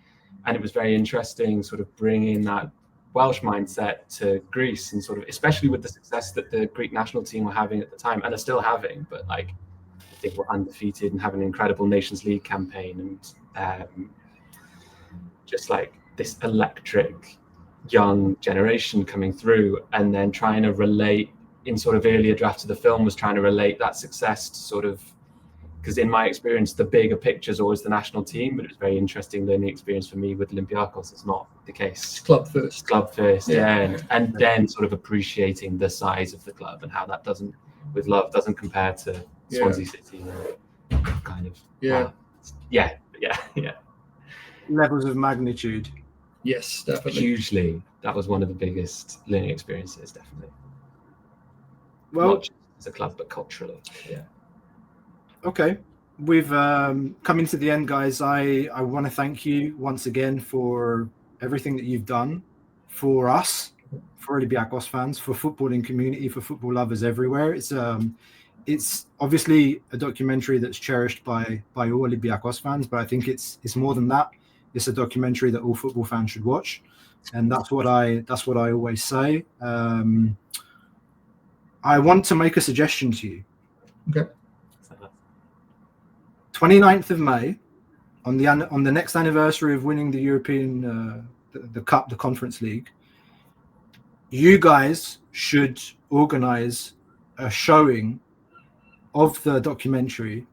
and it was very interesting sort of bringing that Welsh mindset to Greece, and sort of especially with the success that the Greek national team were having at the time and are still having, but like I think we're undefeated and having an incredible Nations League campaign, and just like this electric young generation coming through, and then trying to relate in sort of earlier drafts of the film was trying to relate that success to sort of, because in my experience the bigger picture is always the national team, but it was a very interesting learning experience for me with Olympiacos. It's not the case. It's club first, yeah. And then sort of appreciating the size of the club and how that doesn't compare to Swansea City, kind of. Yeah. Levels of magnitude. Yes, definitely. Hugely. That was one of the biggest learning experiences, definitely. Well, not just as a club, but culturally. Yeah. Okay. We've come into the end, guys. I want to thank you once again for everything that you've done for us, for Olympiacos fans, for footballing community, for football lovers everywhere. It's obviously a documentary that's cherished by all Olympiacos fans, but I think it's more than that. It's a documentary that all football fans should watch, and that's what I always say. I want to make a suggestion to you. Okay. 29th of May, on the next anniversary of winning the European the Cup, the Conference League, you guys should organize a showing of the documentary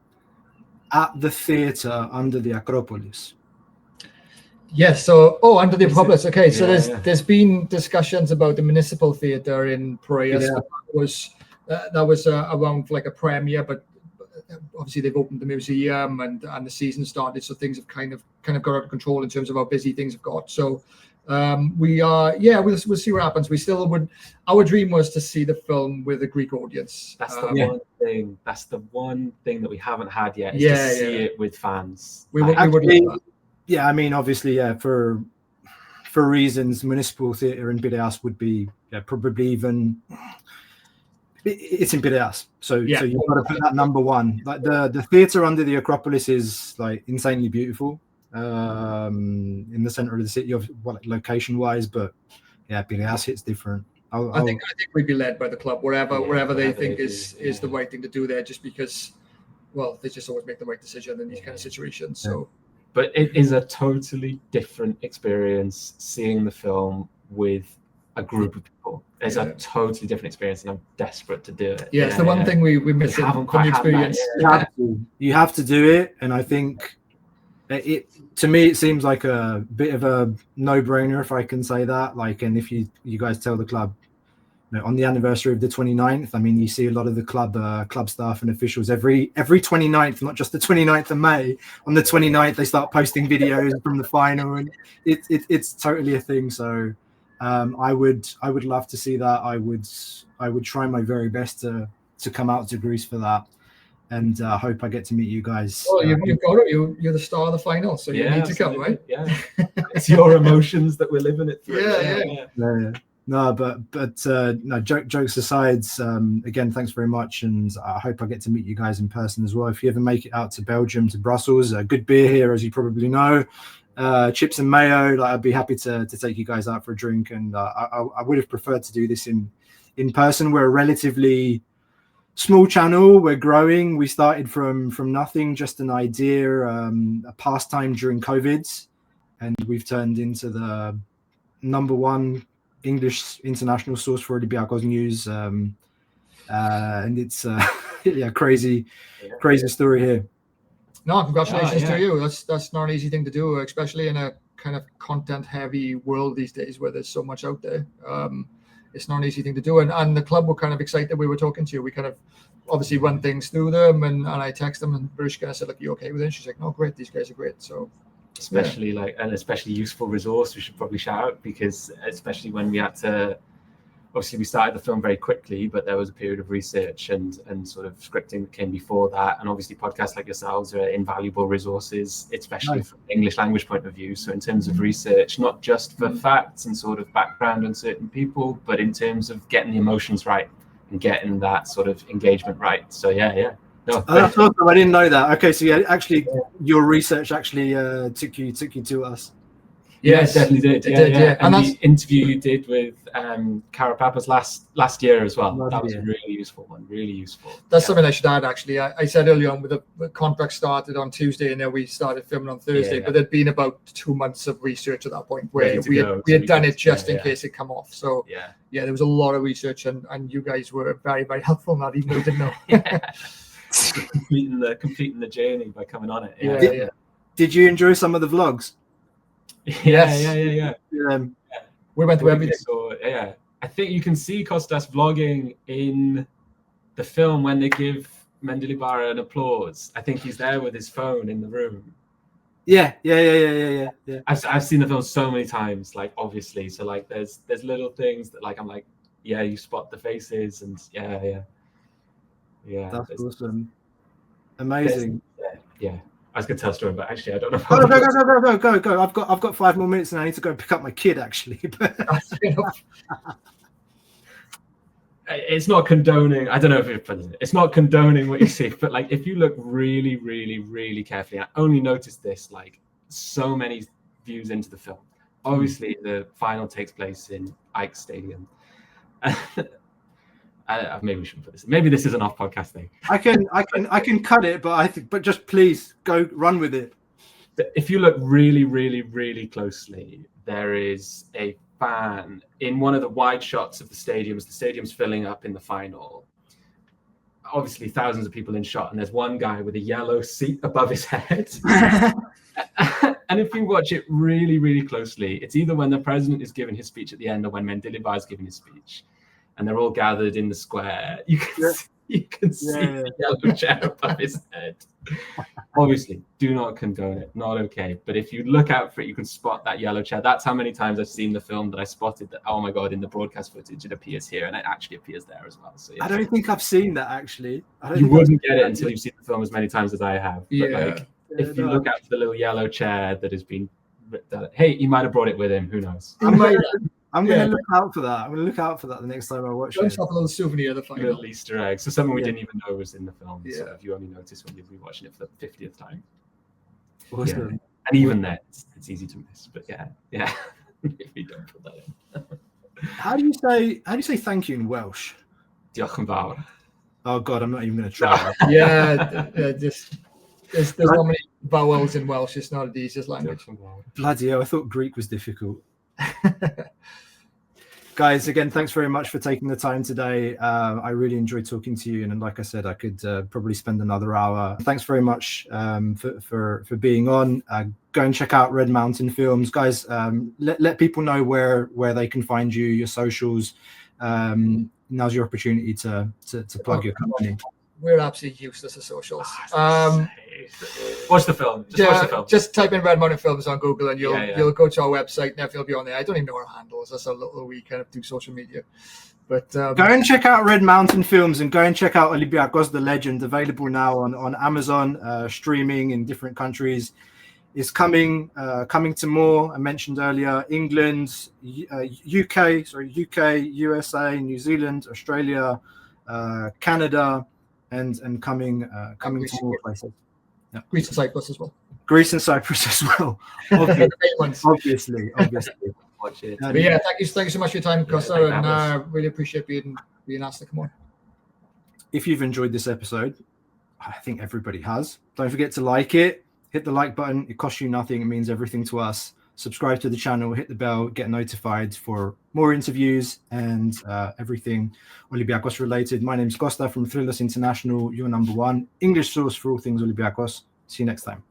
at the theatre under the Acropolis. Yes, so under the Acropolis. Okay, so there's been discussions about the municipal theatre in Piraeus. That was around like a premiere, but obviously they've opened the museum and the season started, so things have kind of got out of control in terms of how busy things have got. So we'll see what happens. We still would. Our dream was to see the film with a Greek audience. That's the one thing. That's the one thing that we haven't had yet. Is to see it with fans. We would love that. Yeah, I mean, obviously, for reasons, municipal theatre in Piraeus would be probably even. It's in Piraeus, so you've got to put that number one. Like the theatre under the Acropolis is like insanely beautiful, in the centre of the city, location wise. But Piraeus hits different. I think we'd be led by the club wherever they think is the right thing to do there, just because, they just always make the right decision in these kind of situations. So. But it is a totally different experience seeing the film with a group of people. It's a totally different experience, and I'm desperate to do it. Yeah, it's the one thing we miss from the experience. You have to do it, and I think to me it seems like a bit of a no-brainer, if I can say that. Like, and if you guys tell the club, on the anniversary of the 29th, I mean, you see a lot of the club staff and officials every 29th, not just the 29th of May. On the 29th, they start posting videos from the final, and it's totally a thing. So I would love to see that. I would try my very best to come out to Greece for that, and hope I get to meet you guys. Well, you've got it. You're the star of the final, so you need to come, right? Yeah, it's your emotions that we're living it through. Yeah. No, but no, jokes aside, again, thanks very much, and I hope I get to meet you guys in person as well. If you ever make it out to Belgium, to Brussels, good beer here, as you probably know, chips and mayo. I'd be happy to take you guys out for a drink, and I would have preferred to do this in person. We're a relatively small channel. We're growing. We started from nothing, just an idea, a pastime during COVID, and we've turned into the number one English international source for Olympiacos news, and it's crazy story here. No, congratulations to you. That's not an easy thing to do, especially in a kind of content heavy world these days where there's so much out there. It's not an easy thing to do, and the club were kind of excited we were talking to you. We kind of obviously run things through them, and I text them, and Barishka said, "Look, you okay with it?" She's like, "No, great. These guys are great." So. Especially an especially useful resource we should probably shout out, because especially when we had to obviously we started the film very quickly, but there was a period of research and sort of scripting that came before that. And obviously podcasts like yourselves are invaluable resources, especially from the English language point of view. So in terms of research, not just for facts and sort of background on certain people, but in terms of getting the emotions right and getting that sort of engagement right. So yeah. No, that's awesome. I didn't know that. Okay, so actually your research actually took you to us. Yes, it definitely did. Yeah. And that's the interview you did with Karaiskakis last year as well. That was a really useful one. Really useful. That's something I should add. Actually, I said earlier on, the contract started on Tuesday, and then we started filming on Thursday. But there'd been about 2 months of research at that point, where we had done it just in case it come off. So there was a lot of research, and you guys were very, very helpful. Not even though we didn't know. completing the journey by coming on it. Did you enjoy some of the vlogs? Yeah. We went through everything. So, I think you can see Costas vlogging in the film when they give Mendilibar an applause. I think he's there with his phone in the room. Yeah. I've seen the film so many times, like obviously. So like there's little things that like I'm like, you spot the faces and yeah. That's awesome. Amazing. Yeah. I was going to tell a story, but actually I don't know. Go. I've got 5 more minutes and I need to go pick up my kid actually. It's not condoning. I don't know if it's not condoning what you see, but like if you look really, really, really carefully, I only noticed this like so many views into the film. Obviously, the final takes place in Ike Stadium. Maybe we shouldn't put this. Maybe this is an off-podcast thing. I can cut it, but just please go run with it. If you look really, really, really closely, there is a fan in one of the wide shots of the stadiums. The stadium's filling up in the final. Obviously, thousands of people in shot, and there's one guy with a yellow seat above his head. And if you watch it really, really closely, it's either when the president is giving his speech at the end or when Mendilibar is giving his speech. And they're all gathered in the square. You can see the yellow chair above his head. Obviously, do not condone it. Not okay. But if you look out for it, you can spot that yellow chair. That's how many times I've seen the film that I spotted that, oh my God, in the broadcast footage, it appears here. And it actually appears there as well. So I don't think I've seen that, actually. You wouldn't get it until you've seen the film as many times as I have. But if you look out for the little yellow chair that has been ripped out, hey, he might have brought it with him. Who knows? I'm going to look out for that. I'm going to look out for that the next time I watch it. Don't have a little souvenir of the final. Little Easter egg. So something we didn't even know was in the film. So if you only notice when you're rewatching it for the 50th time. Awesome. Yeah. And even then, it's easy to miss. But if we don't put that in. How do you say thank you in Welsh? Diolch yn fawr. Oh God, I'm not even going to try. Just there's not many vowels in Welsh. It's not the easiest language. Bloody hell, I thought Greek was difficult. Guys, again, thanks very much for taking the time today. I really enjoyed talking to you, and like I said, I could probably spend another hour. Thanks very much for being on. Go and check out Red Mountain Films, guys. Let people know where they can find you, your socials. Now's your opportunity to plug your company. We're absolutely useless at socials. Watch the film. Watch the film. Just type in Red Mountain Films on Google and you'll go to our website and everything will be on there. I don't even know our handles. That's how little we kind of do social media. But go and check out Red Mountain Films and go and check out Olympiacos, the legend, available now on Amazon, streaming in different countries. Is coming to more. I mentioned earlier, England, UK, USA, New Zealand, Australia, Canada, and coming to more places. Yeah. Greece and Cyprus as well. Greece and Cyprus as well. Obviously. But yeah, thank you so much for your time, Costa, and really appreciate being asked to come on. If you've enjoyed this episode, I think everybody has. Don't forget to like it. Hit the like button. It costs you nothing. It means everything to us. Subscribe to the channel, hit the bell, get notified for more interviews and everything Olympiacos related. My name is Costa from Thrylos International, your #1 English source for all things Olympiacos. See you next time.